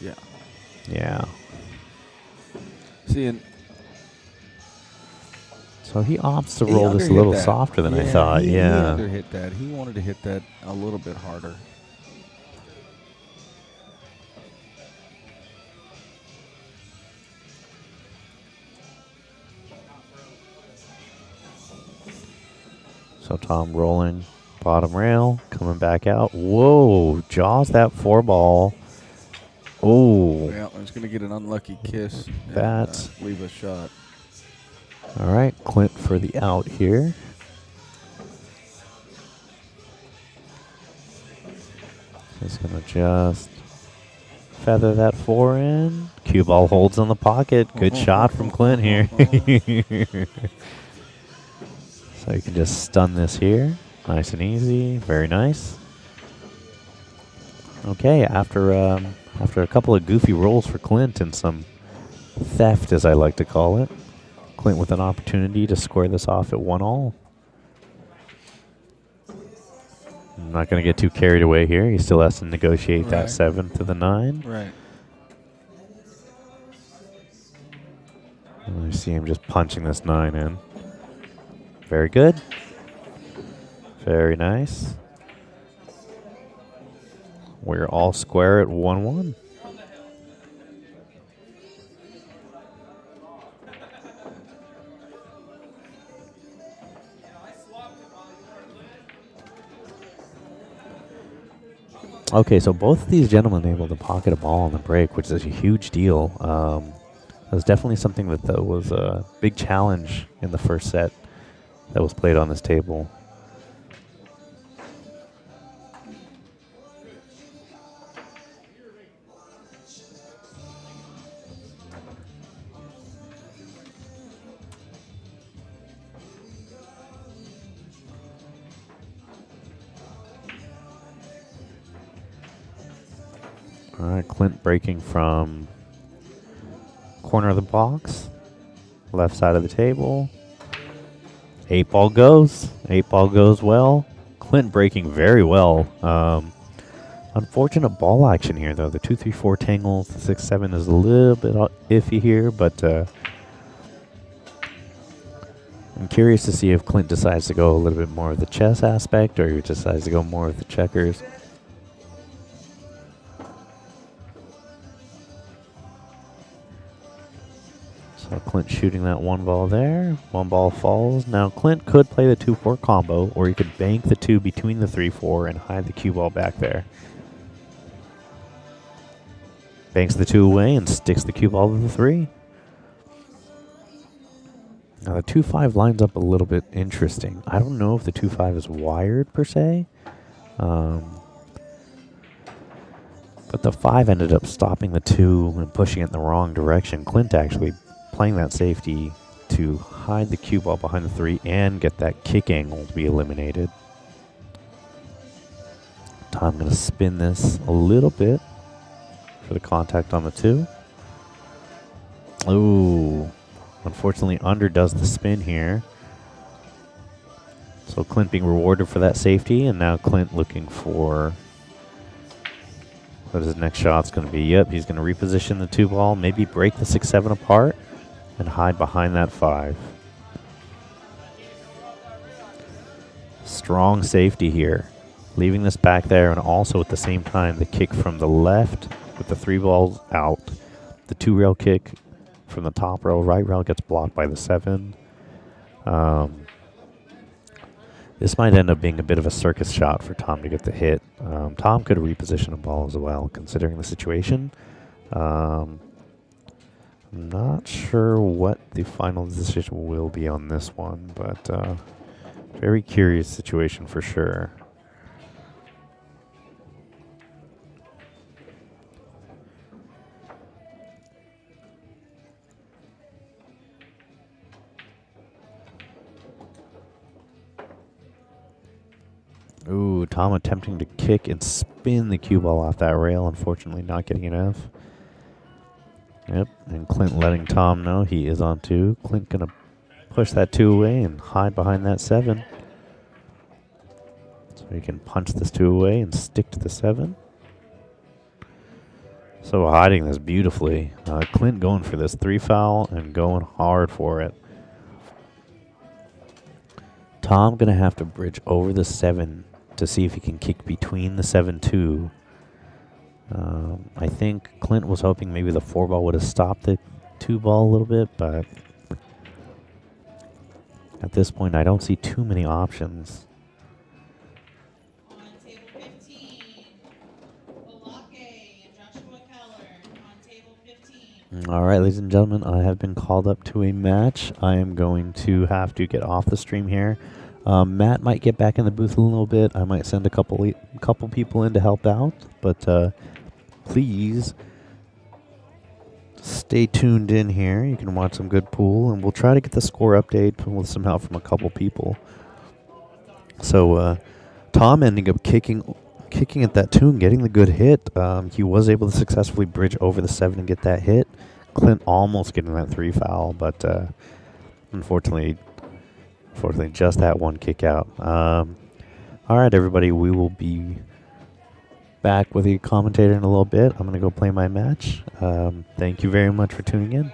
[SPEAKER 5] Yeah.
[SPEAKER 2] Yeah.
[SPEAKER 5] See, and
[SPEAKER 2] so he opts to
[SPEAKER 5] he
[SPEAKER 2] roll this a
[SPEAKER 5] underhit
[SPEAKER 2] little
[SPEAKER 5] that.
[SPEAKER 2] softer than I
[SPEAKER 5] Yeah,
[SPEAKER 2] thought.
[SPEAKER 5] He
[SPEAKER 2] Yeah.
[SPEAKER 5] underhit that. He wanted to hit that a little bit harder.
[SPEAKER 2] So Tom rolling, bottom rail, coming back out. Whoa, jaws that 4 ball. Oh,
[SPEAKER 5] Yeah, he's going to get an unlucky kiss.
[SPEAKER 2] That's-
[SPEAKER 5] And, leave a shot.
[SPEAKER 2] all right. Clint for the out here. He's going to just feather that 4 in. Cue ball holds on the pocket. Good shot from Clint here. So you can just stun this here. Nice and easy. Very nice. Okay, after a couple of goofy rolls for Clint and some theft, as I like to call it, Clint with an opportunity to square this off at 1-all. I'm not going to get too carried away here. He still has to negotiate that
[SPEAKER 5] Right.
[SPEAKER 2] 7 to the 9.
[SPEAKER 5] Right.
[SPEAKER 2] And I see him just punching this 9 in. Very good. Very nice. We're all square at 1-1. Okay, so both of these gentlemen able to pocket a ball on the break, which is a huge deal. That was definitely something that was a big challenge in the first set that was played on this table. All right, Clint breaking from corner of the box, left side of the table. 8-ball goes. 8-ball goes well. Clint breaking very well. Unfortunate ball action here, though. The 2-3-4 tangles, the 6-7 is a little bit iffy here, but I'm curious to see if Clint decides to go a little bit more of the chess aspect or he decides to go more of the checkers. So Clint shooting that 1 ball there. 1 ball falls. Now Clint could play the 2-4 combo, or he could bank the 2 between the 3-4 and hide the cue ball back there. Banks the 2 away and sticks the cue ball to the 3. Now the 2-5 lines up a little bit interesting. I don't know if the 2-5 is wired per se. But the 5 ended up stopping the 2 and pushing it in the wrong direction. Clint actually playing that safety to hide the cue ball behind the 3 and get that kick angle to be eliminated. Tom going to spin this a little bit for the contact on the 2. Ooh, unfortunately underdoes the spin here. So Clint being rewarded for that safety, and now Clint looking for what his next shot's going to be. Yep, he's going to reposition the 2 ball, maybe break the 6-7 apart and hide behind that 5. Strong safety here. Leaving this back there, and also at the same time the kick from the left with the 3 balls out. The 2 rail kick from the top rail, right rail gets blocked by the 7. This might end up being a bit of a circus shot for Tom to get the hit. Tom could reposition a ball as well, considering the situation. I'm not sure what the final decision will be on this one, but very curious situation for sure. Ooh, Tom attempting to kick and spin the cue ball off that rail, unfortunately not getting enough. Yep, and Clint letting Tom know he is on 2. Clint going to push that 2 away and hide behind that 7. So he can punch this 2 away and stick to the 7. So hiding this beautifully. Clint going for this 3 foul and going hard for it. Tom going to have to bridge over the 7 to see if he can kick between the 7-2. I think Clint was hoping maybe the 4 ball would have stopped the 2 ball a little bit, but at this point I don't see too many options.
[SPEAKER 7] On table 15, Olake and Joshua Keller. On table 15.
[SPEAKER 2] All right, ladies and gentlemen, I have been called up to a match. I am going to have to get off the stream here. Matt might get back in the booth a little bit. I might send a couple people in to help out, but please stay tuned in here. You can watch some good pool, and we'll try to get the score update with some help from a couple people. So Tom ending up kicking at that 2 and getting the good hit. He was able to successfully bridge over the 7 and get that hit. Clint almost getting that 3 foul, but unfortunately, just that 1 kick out. All right, everybody, we will be back with the commentator in a little bit. I'm going to go play my match. Thank you very much for tuning in.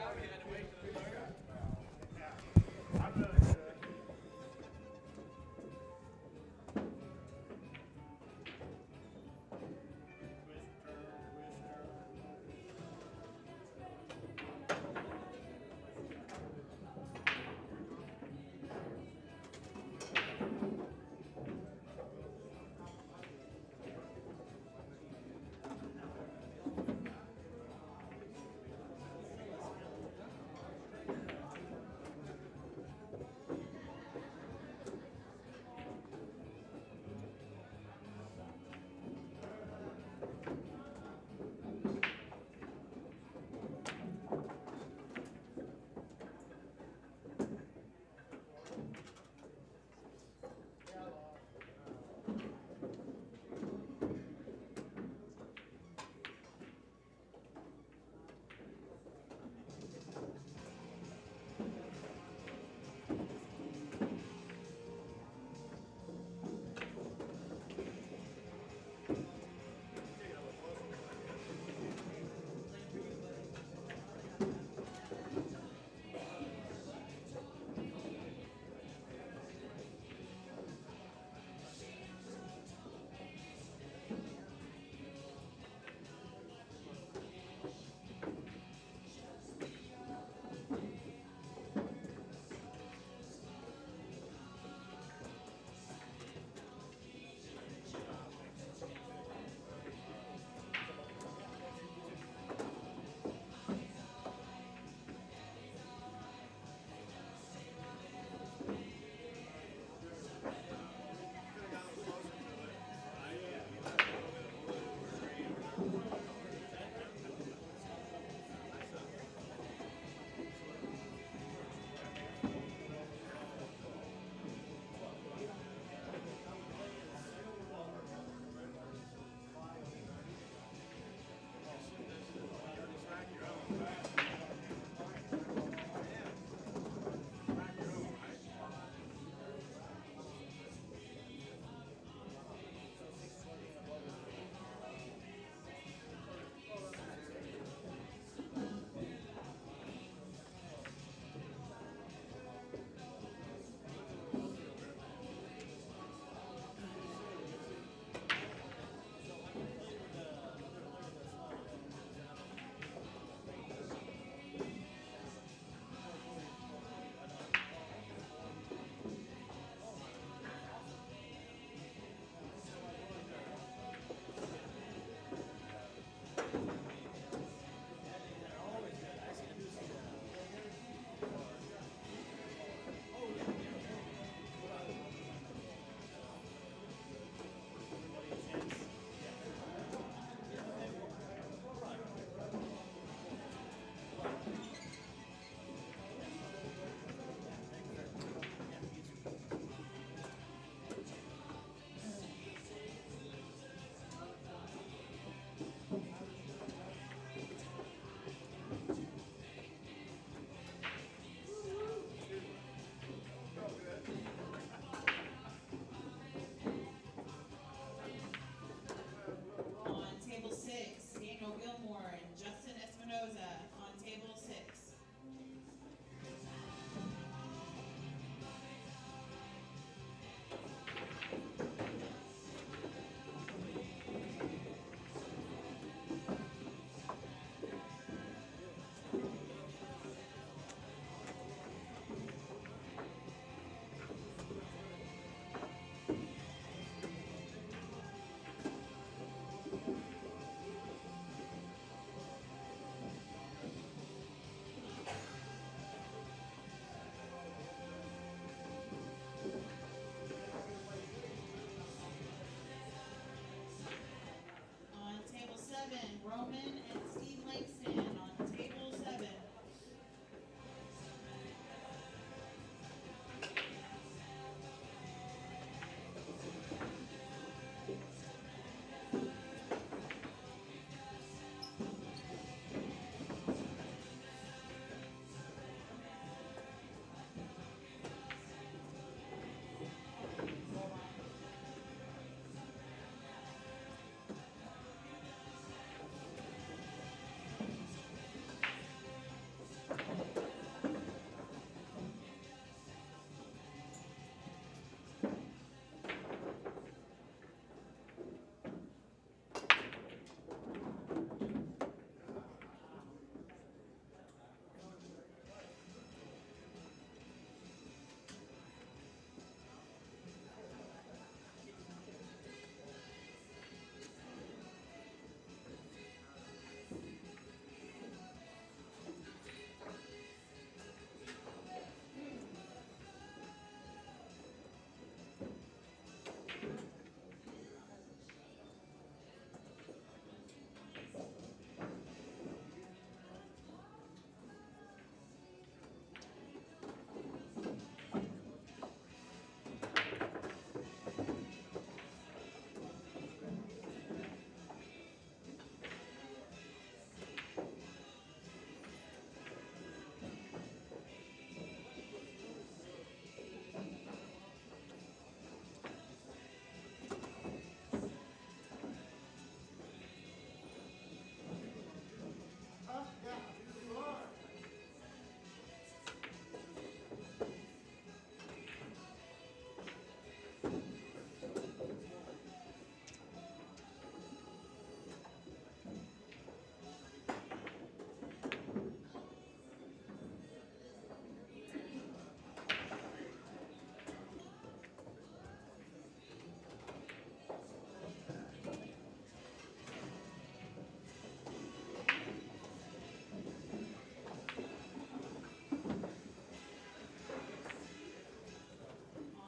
[SPEAKER 7] Roman and Steve Langston on table 7.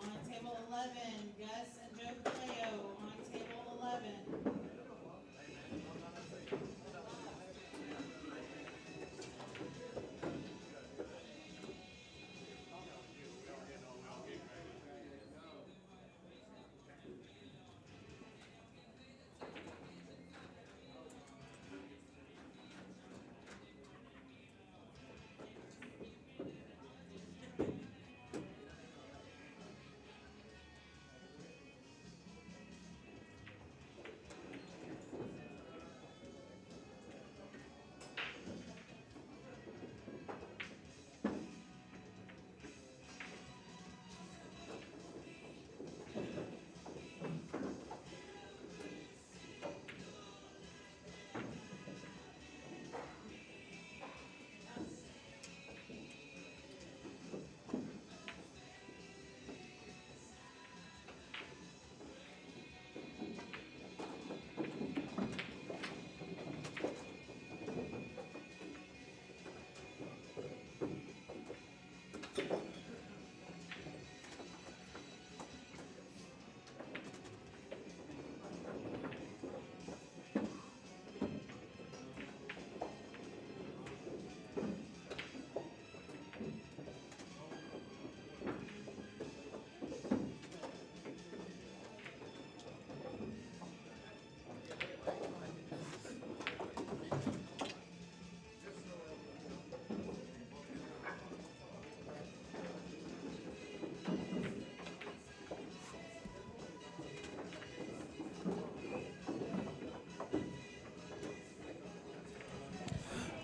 [SPEAKER 7] On table 11, Gus and Joe Cleo on table 11.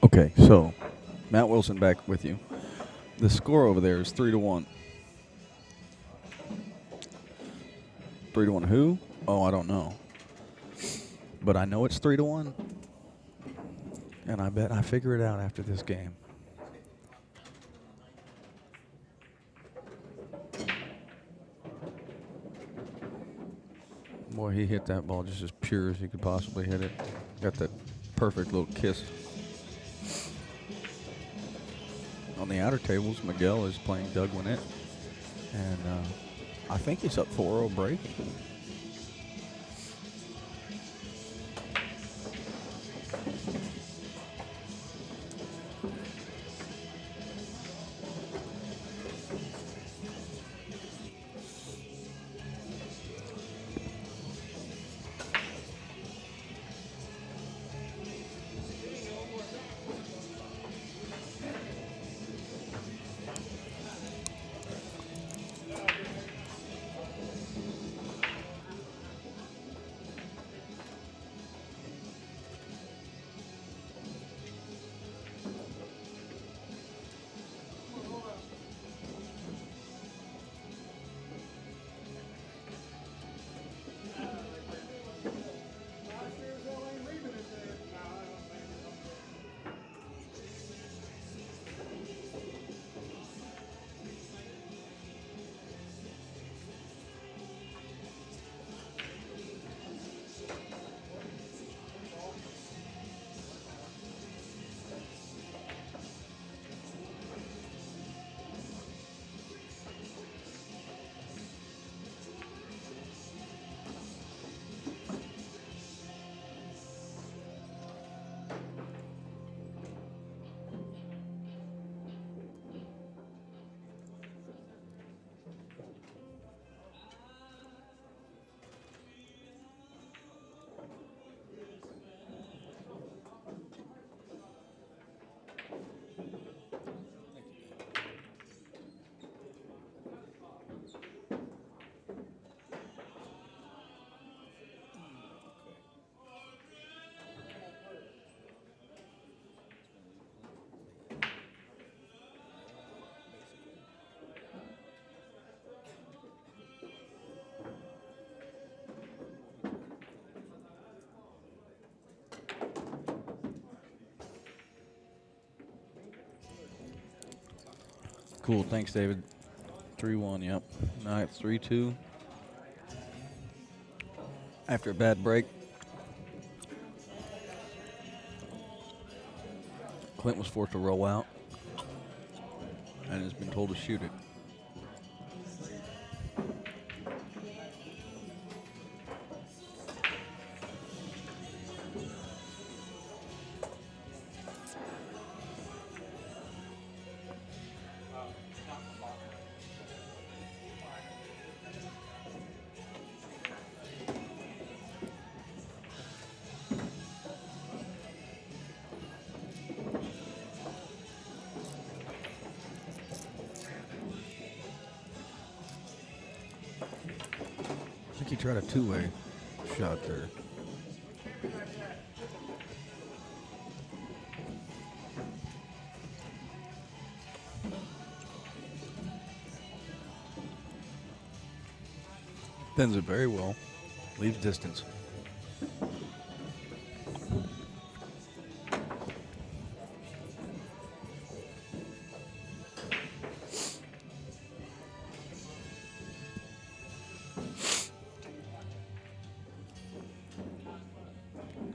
[SPEAKER 5] Okay, so Matt Wilson back with you. The score over there is 3-1. 3-1 who? Oh, I don't know. But I know it's 3-1. And I bet I figure it out after this game. Boy, he hit that ball just as pure as he could possibly hit it. Got that perfect little kiss. On the outer tables, Miguel is playing Doug Winnett. And I think he's up 4-0 break. Cool. Thanks, David. 3-1, yep. Now it's 3-2. After a bad break, Clint was forced to roll out and has been told to shoot it. I think he tried a two-way shot there. Bends it very well. Leaves distance.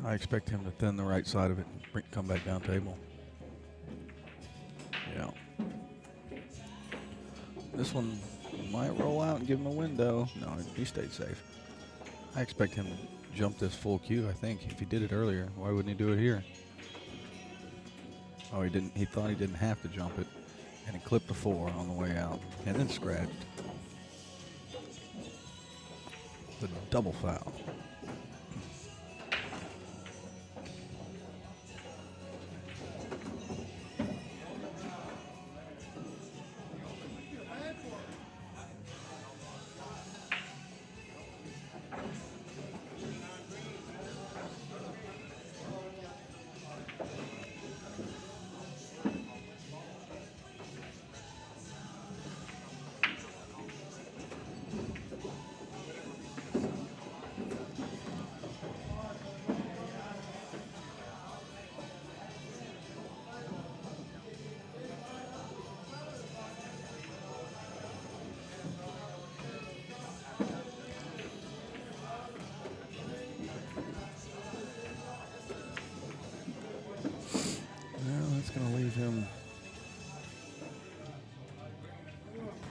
[SPEAKER 5] I expect him to thin the right side of it and come back down table. Yeah. This one might roll out and give him a window. No, he stayed safe. I expect him to jump this full cue, I think. If he did it earlier, why wouldn't he do it here? Oh, he didn't. He thought he didn't have to jump it, and he clipped the 4 on the way out, and then scratched. The double foul. That's going to leave him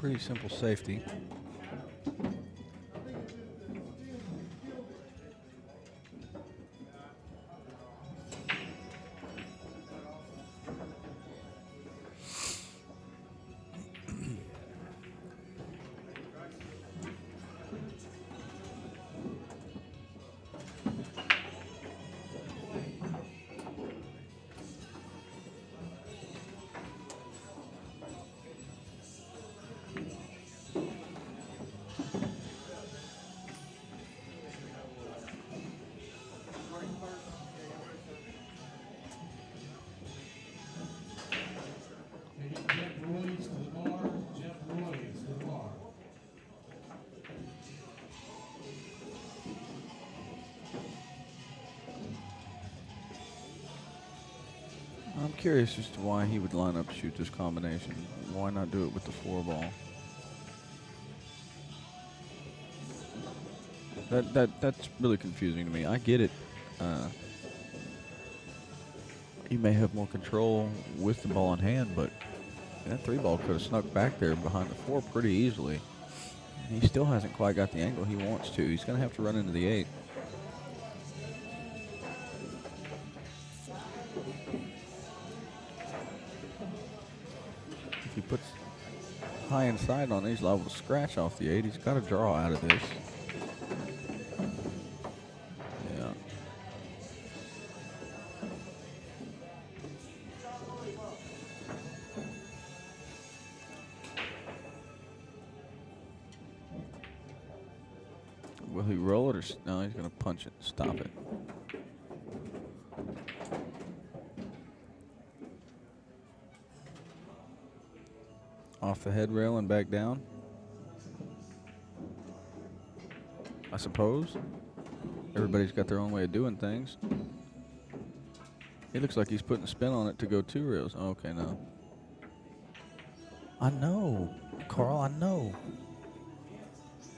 [SPEAKER 5] pretty simple safety.
[SPEAKER 1] Jeff Royce to the bar. Jeff Royce to the bar.
[SPEAKER 5] I'm curious as to why he would line up to shoot this combination. Why not do it with the 4 ball? That's really confusing to me. I get it. He may have more control with the ball in hand, but that 3 ball could have snuck back there behind the 4 pretty easily. He still hasn't quite got the angle he wants to. He's going to have to run into the 8. If he puts high inside on it, he's liable to scratch off the 8. He's got to draw out of this. Yeah. Will he roll it or no? He's going to punch it. Stop it. Off the head rail and back down, I suppose. Everybody's got their own way of doing things. It looks like he's putting a spin on it to go 2 rails. Oh, okay, no. I know, Carl. I know.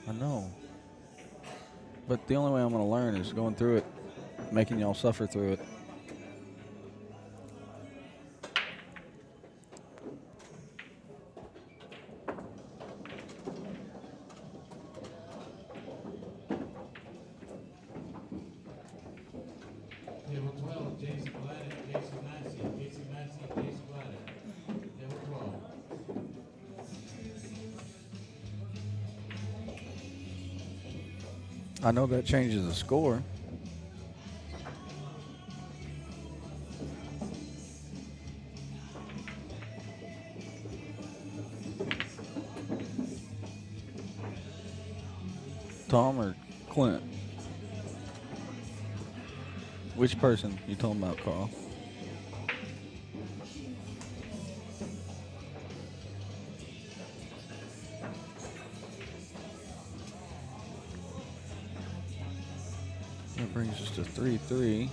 [SPEAKER 5] I know. But the only way I'm going to learn is going through it, making y'all suffer through it.
[SPEAKER 8] Table 12, Jason Bladden, Jason Massey, Jason Massey, Jason Bladden. Table 12.
[SPEAKER 5] I know that changes the score. Tom or Clint? Which person you talking about, Carl? That brings us to 3-3.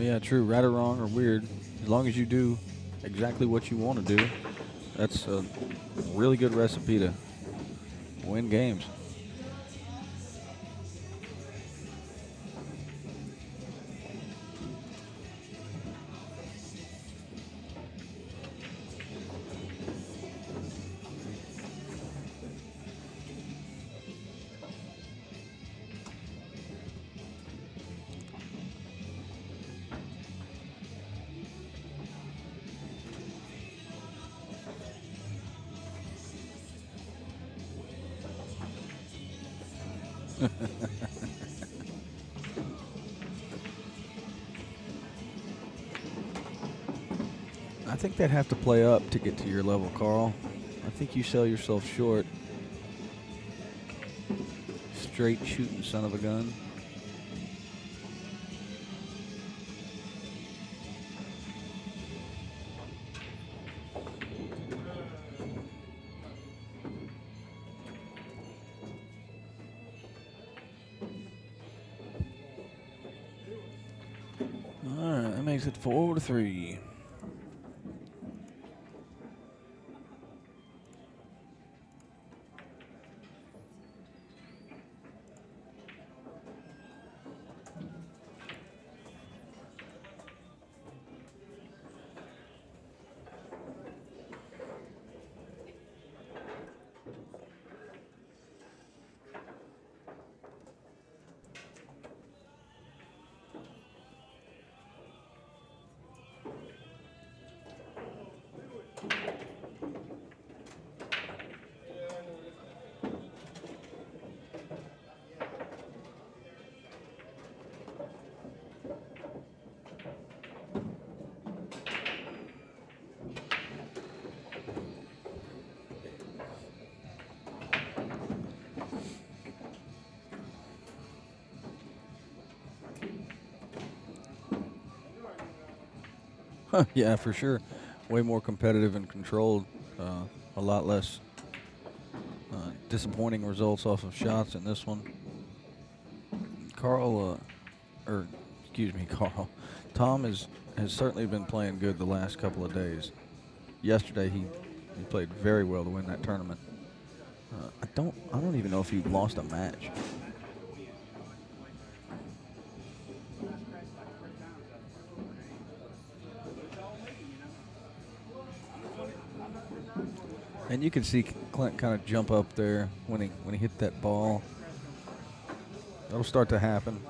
[SPEAKER 5] Yeah, true. Right or wrong or weird, as long as you do exactly what you want to do, that's a really good recipe to win games. I think they'd have to play up to get to your level, Carl. I think you sell yourself short. Straight shooting son of a gun. All right, that makes it 4-3. Yeah, for sure. Way more competitive and controlled. A lot less disappointing results off of shots in this one. Carl, excuse me, Carl. Tom has certainly been playing good the last couple of days. Yesterday he played very well to win that tournament. I don't even know if he lost a match. And you can see Clint kind of jump up there when he hit that ball. That'll start to happen.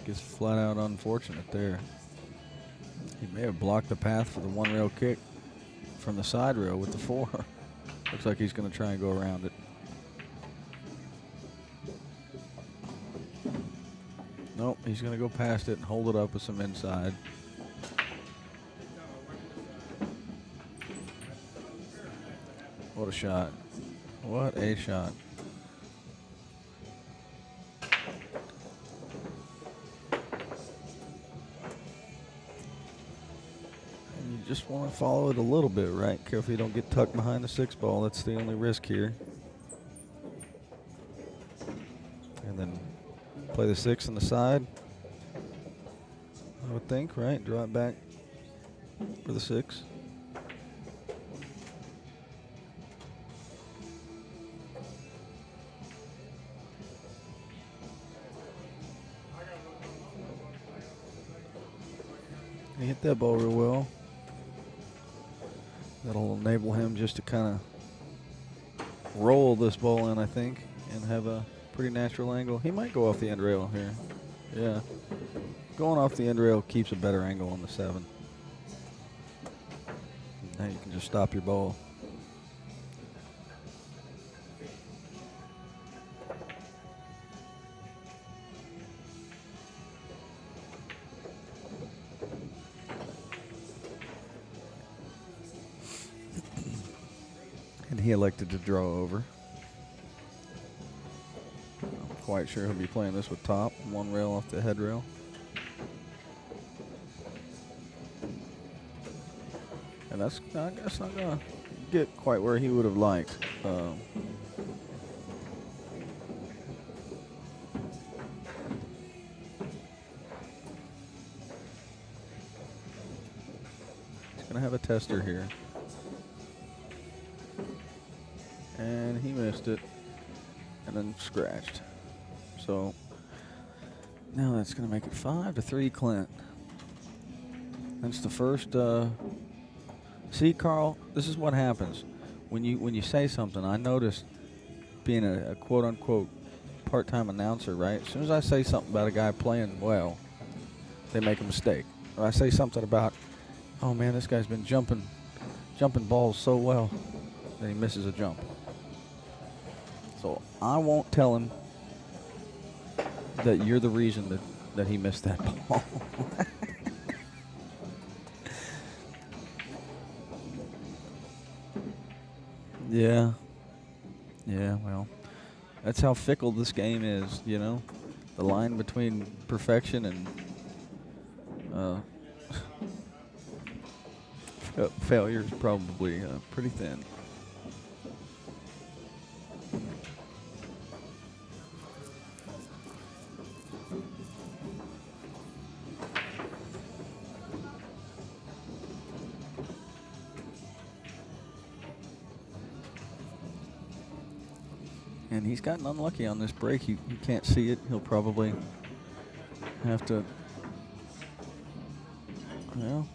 [SPEAKER 5] Just flat out unfortunate there. He may have blocked the path for the one rail kick from the side rail with the 4. Looks like he's going to try and go around it. Nope, he's going to go past it and hold it up with some inside. What a shot. What a shot. And you just want to follow it a little bit, right? Careful you don't get tucked behind the 6 ball. That's the only risk here. And then play the 6 on the side. I would think, right? Draw it back for the 6. He hit that ball real well. That'll enable him just to kind of roll this ball in, I think, and have a pretty natural angle. He might go off the end rail here. Yeah. Going off the end rail keeps a better angle on the 7. Now you can just stop your ball. And he elected to draw over. I'm quite sure he'll be playing this with top. One rail off the head rail. And that's, I guess, not going to get quite where he would have liked. He's going to have a tester here. And he missed it. And then scratched. So now that's going to make it 5-3 Clint. That's the first. See, Carl, this is what happens when you say something. I noticed being a quote unquote part-time announcer, right? As soon as I say something about a guy playing well, they make a mistake. Or I say something about, oh man, this guy's been jumping balls so well, then he misses a jump. So I won't tell him that you're the reason that he missed that ball. Yeah, well, that's how fickle this game is, you know? The line between perfection and failure is probably pretty thin. And he's gotten unlucky on this break. You can't see it. He'll probably have to, well,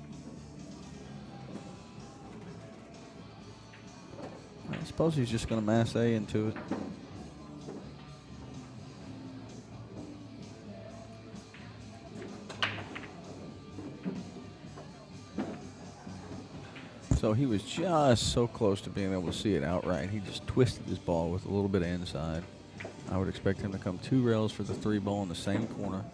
[SPEAKER 5] I suppose he's just going to mass A into it. So he was just so close to being able to see it outright. He just twisted his ball with a little bit of inside. I would expect him to come 2 rails for the 3 ball in the same corner.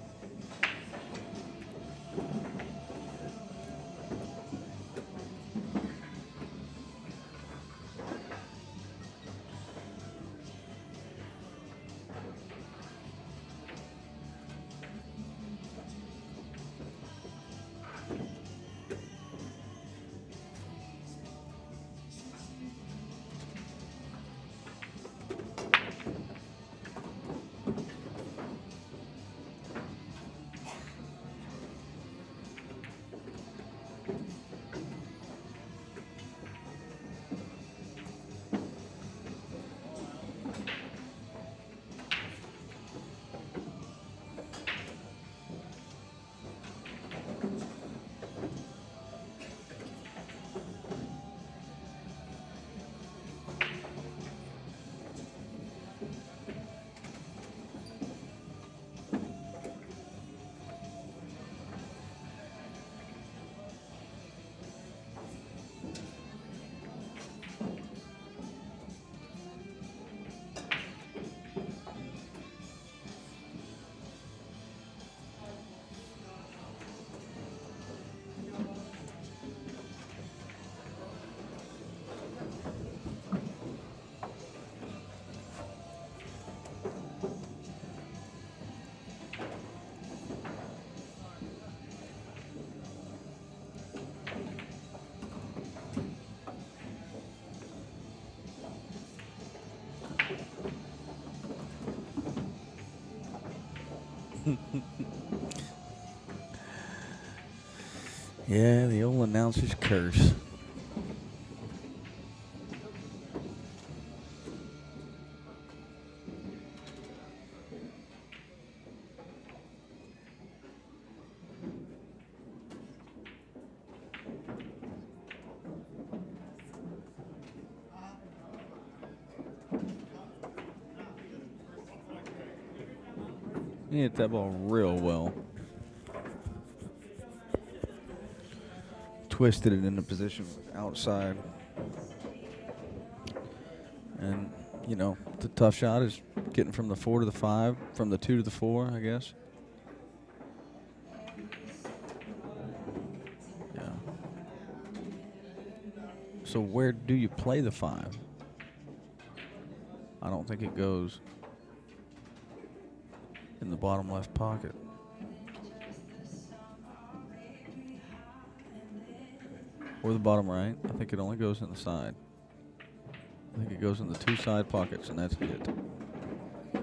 [SPEAKER 5] Yeah, the old announcer's curse. He hit that ball real well. Twisted it into position outside. And, you know, the tough shot is getting from the 4 to the 5, from the 2 to the 4, I guess. Yeah. So where do you play the 5? I don't think it goes in the bottom left pocket. Or the bottom right. I think it only goes in the side. I think it goes in the 2 side pockets, and that's it. I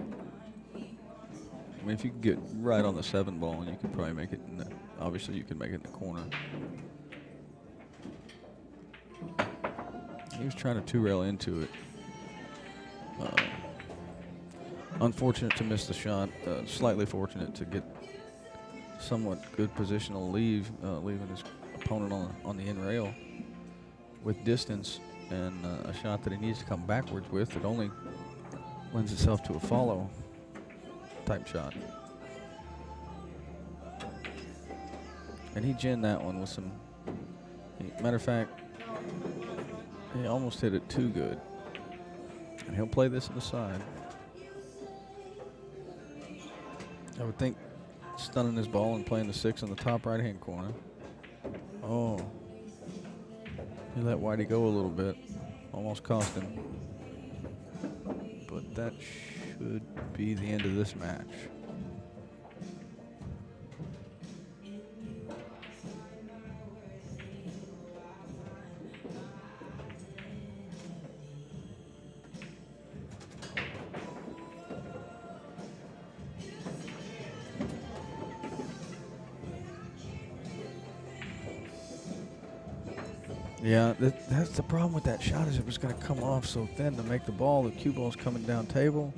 [SPEAKER 5] mean, if you can get right on the 7 ball, you can probably make it in the, obviously you can make it in the corner. He was trying to 2-rail into it. Unfortunate to miss the shot. Slightly fortunate to get somewhat good positional leaving his opponent on the in rail with distance and a shot that he needs to come backwards with. It only lends itself to a follow type shot. And he ginned that one with some. Matter of fact, he almost hit it too good. And he'll play this in the side. I would think stunning his ball and playing the 6 in the top right-hand corner. Oh. He let Whitey go a little bit. Almost cost him. But that should be the end of this match. Yeah, that's the problem with that shot is it was going to come off so thin to make the ball. The cue ball's coming down table.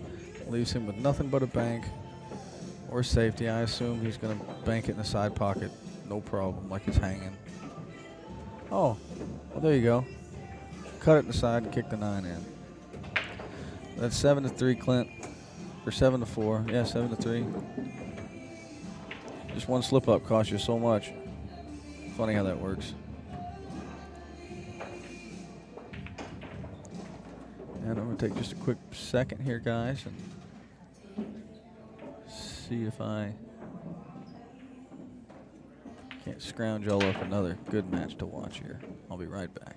[SPEAKER 5] Leaves him with nothing but a bank or safety. I assume he's going to bank it in the side pocket. No problem, like he's hanging. Oh, well, there you go. Cut it in the side and kick the 9 in. That's 7-3, Clint. Or 7-4. Yeah, 7-3. Just one slip up costs you so much. Funny how that works. And I'm going to take just a quick second here, guys, and see if I can't scrounge all up another good match to watch here. I'll be right back.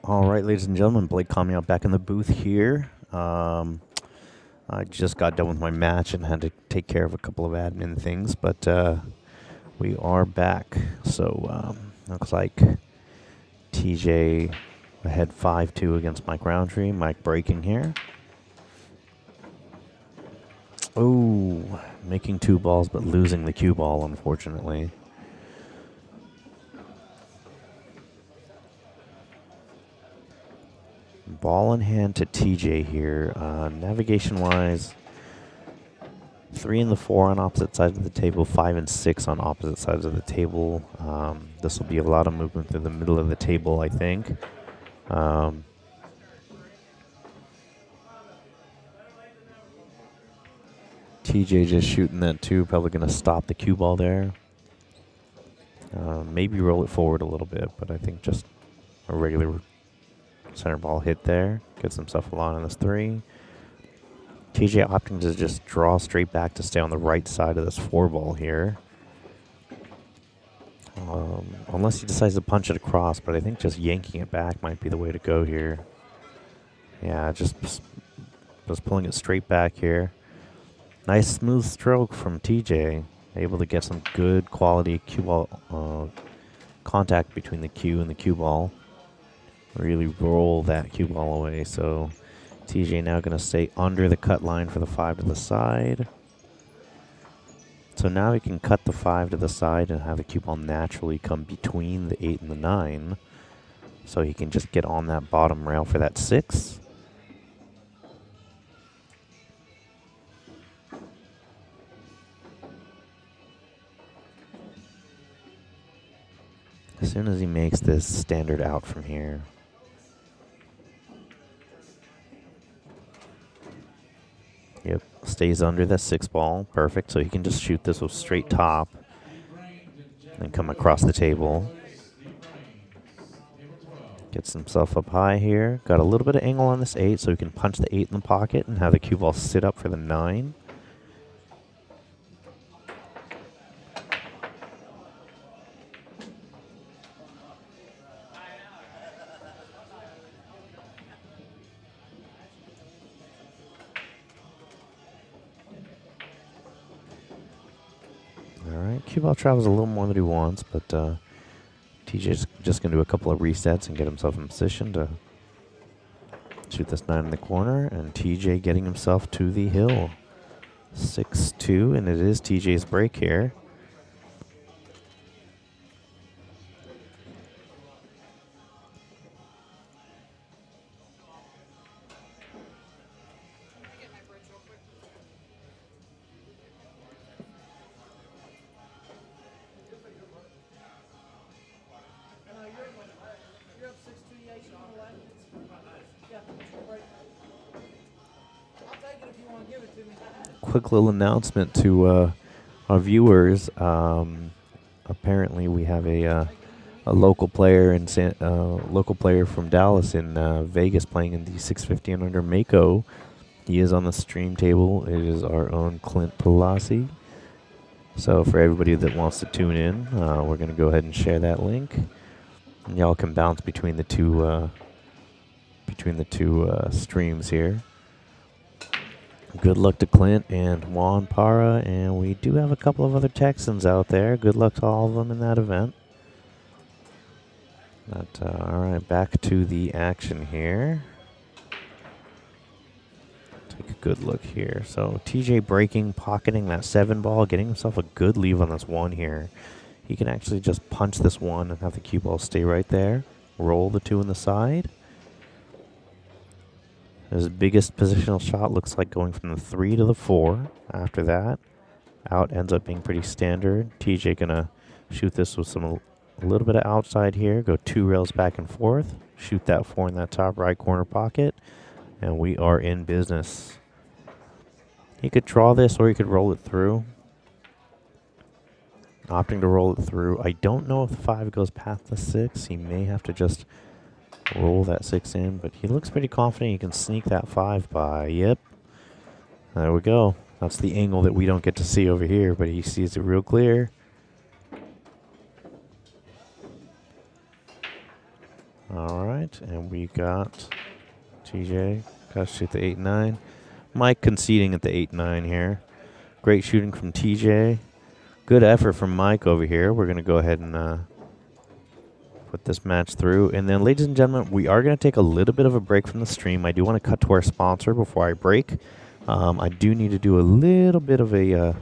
[SPEAKER 2] All right, ladies and gentlemen, Blake Comiout back in the booth here. I just got done with my match and had to take care of a couple of admin things, but we are back. So looks like TJ ahead 5-2 against Mike Roundtree. Mike breaking here. Oh, making 2 balls but losing the cue ball, unfortunately. Ball in hand to TJ here. Navigation-wise, 3 and the 4 on opposite sides of the table, 5 and 6 on opposite sides of the table. This will be a lot of movement through the middle of the table, I think. TJ just shooting that 2, probably going to stop the cue ball there. Maybe roll it forward a little bit, but I think just a regular center ball hit there. Gets himself a lot on this 3. TJ opting to just draw straight back to stay on the right side of this 4 ball here. Unless he decides to punch it across, but I think just yanking it back might be the way to go here. Yeah, just pulling it straight back here. Nice smooth stroke from TJ. Able to get some good quality cue ball contact between the cue and the cue ball. Really roll that cue ball away. So TJ now going to stay under the cut line for the 5 to the side. So now he can cut the 5 to the side and have the cue ball naturally come between the 8 and the 9. So he can just get on that bottom rail for that 6. As soon as he makes this standard out from here. Yep, stays under that 6 ball. Perfect, so he can just shoot this with straight top and come across the table. Gets himself up high here. Got a little bit of angle on this 8, so he can punch the 8 in the pocket and have the cue ball sit up for the 9. Alright, cue ball travels a little more than he wants, but TJ's just going to do a couple of resets and get himself in position to shoot this 9 in the corner, and TJ getting himself to the hill. 6-2, and it is TJ's break here. Quick little announcement to our viewers. Apparently, we have a local player local player from Dallas in Vegas playing in the 650 and under Mako. He is on the stream table. It is our own Clint Pelosi. So for everybody that wants to tune in, we're going to go ahead and share that link. And y'all can bounce between the two streams here. Good luck to Clint and Juan Parra, and we do have a couple of other Texans out there. Good luck to all of them in that event. But, all right, back to the action here. Take a good look here. So TJ breaking, pocketing that 7 ball, getting himself a good leave on this 1 here. He can actually just punch this 1 and have the cue ball stay right there. Roll the 2 in the side. His biggest positional shot looks like going from the 3 to the 4. After that, out ends up being pretty standard. TJ gonna shoot this with a little bit of outside here. Go 2 rails back and forth. Shoot that 4 in that top right corner pocket. And we are in business. He could draw this or he could roll it through. Opting to roll it through. I don't know if the 5 goes past the 6. He may have to just roll that 6 in, but he looks pretty confident he can sneak that 5 by. Yep. There we go. That's the angle that we don't get to see over here, but he sees it real clear. All right, and we got TJ. Got to shoot the 8-9. Mike conceding at the 8-9 here. Great shooting from TJ. Good effort from Mike over here. We're going to go ahead and put this match through. And then, ladies and gentlemen, we are going to take a little bit of a break from the stream. I do want to cut to our sponsor before I break. I do need to do a little bit of a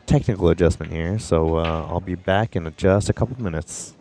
[SPEAKER 2] technical adjustment here. So I'll be back in just a couple minutes.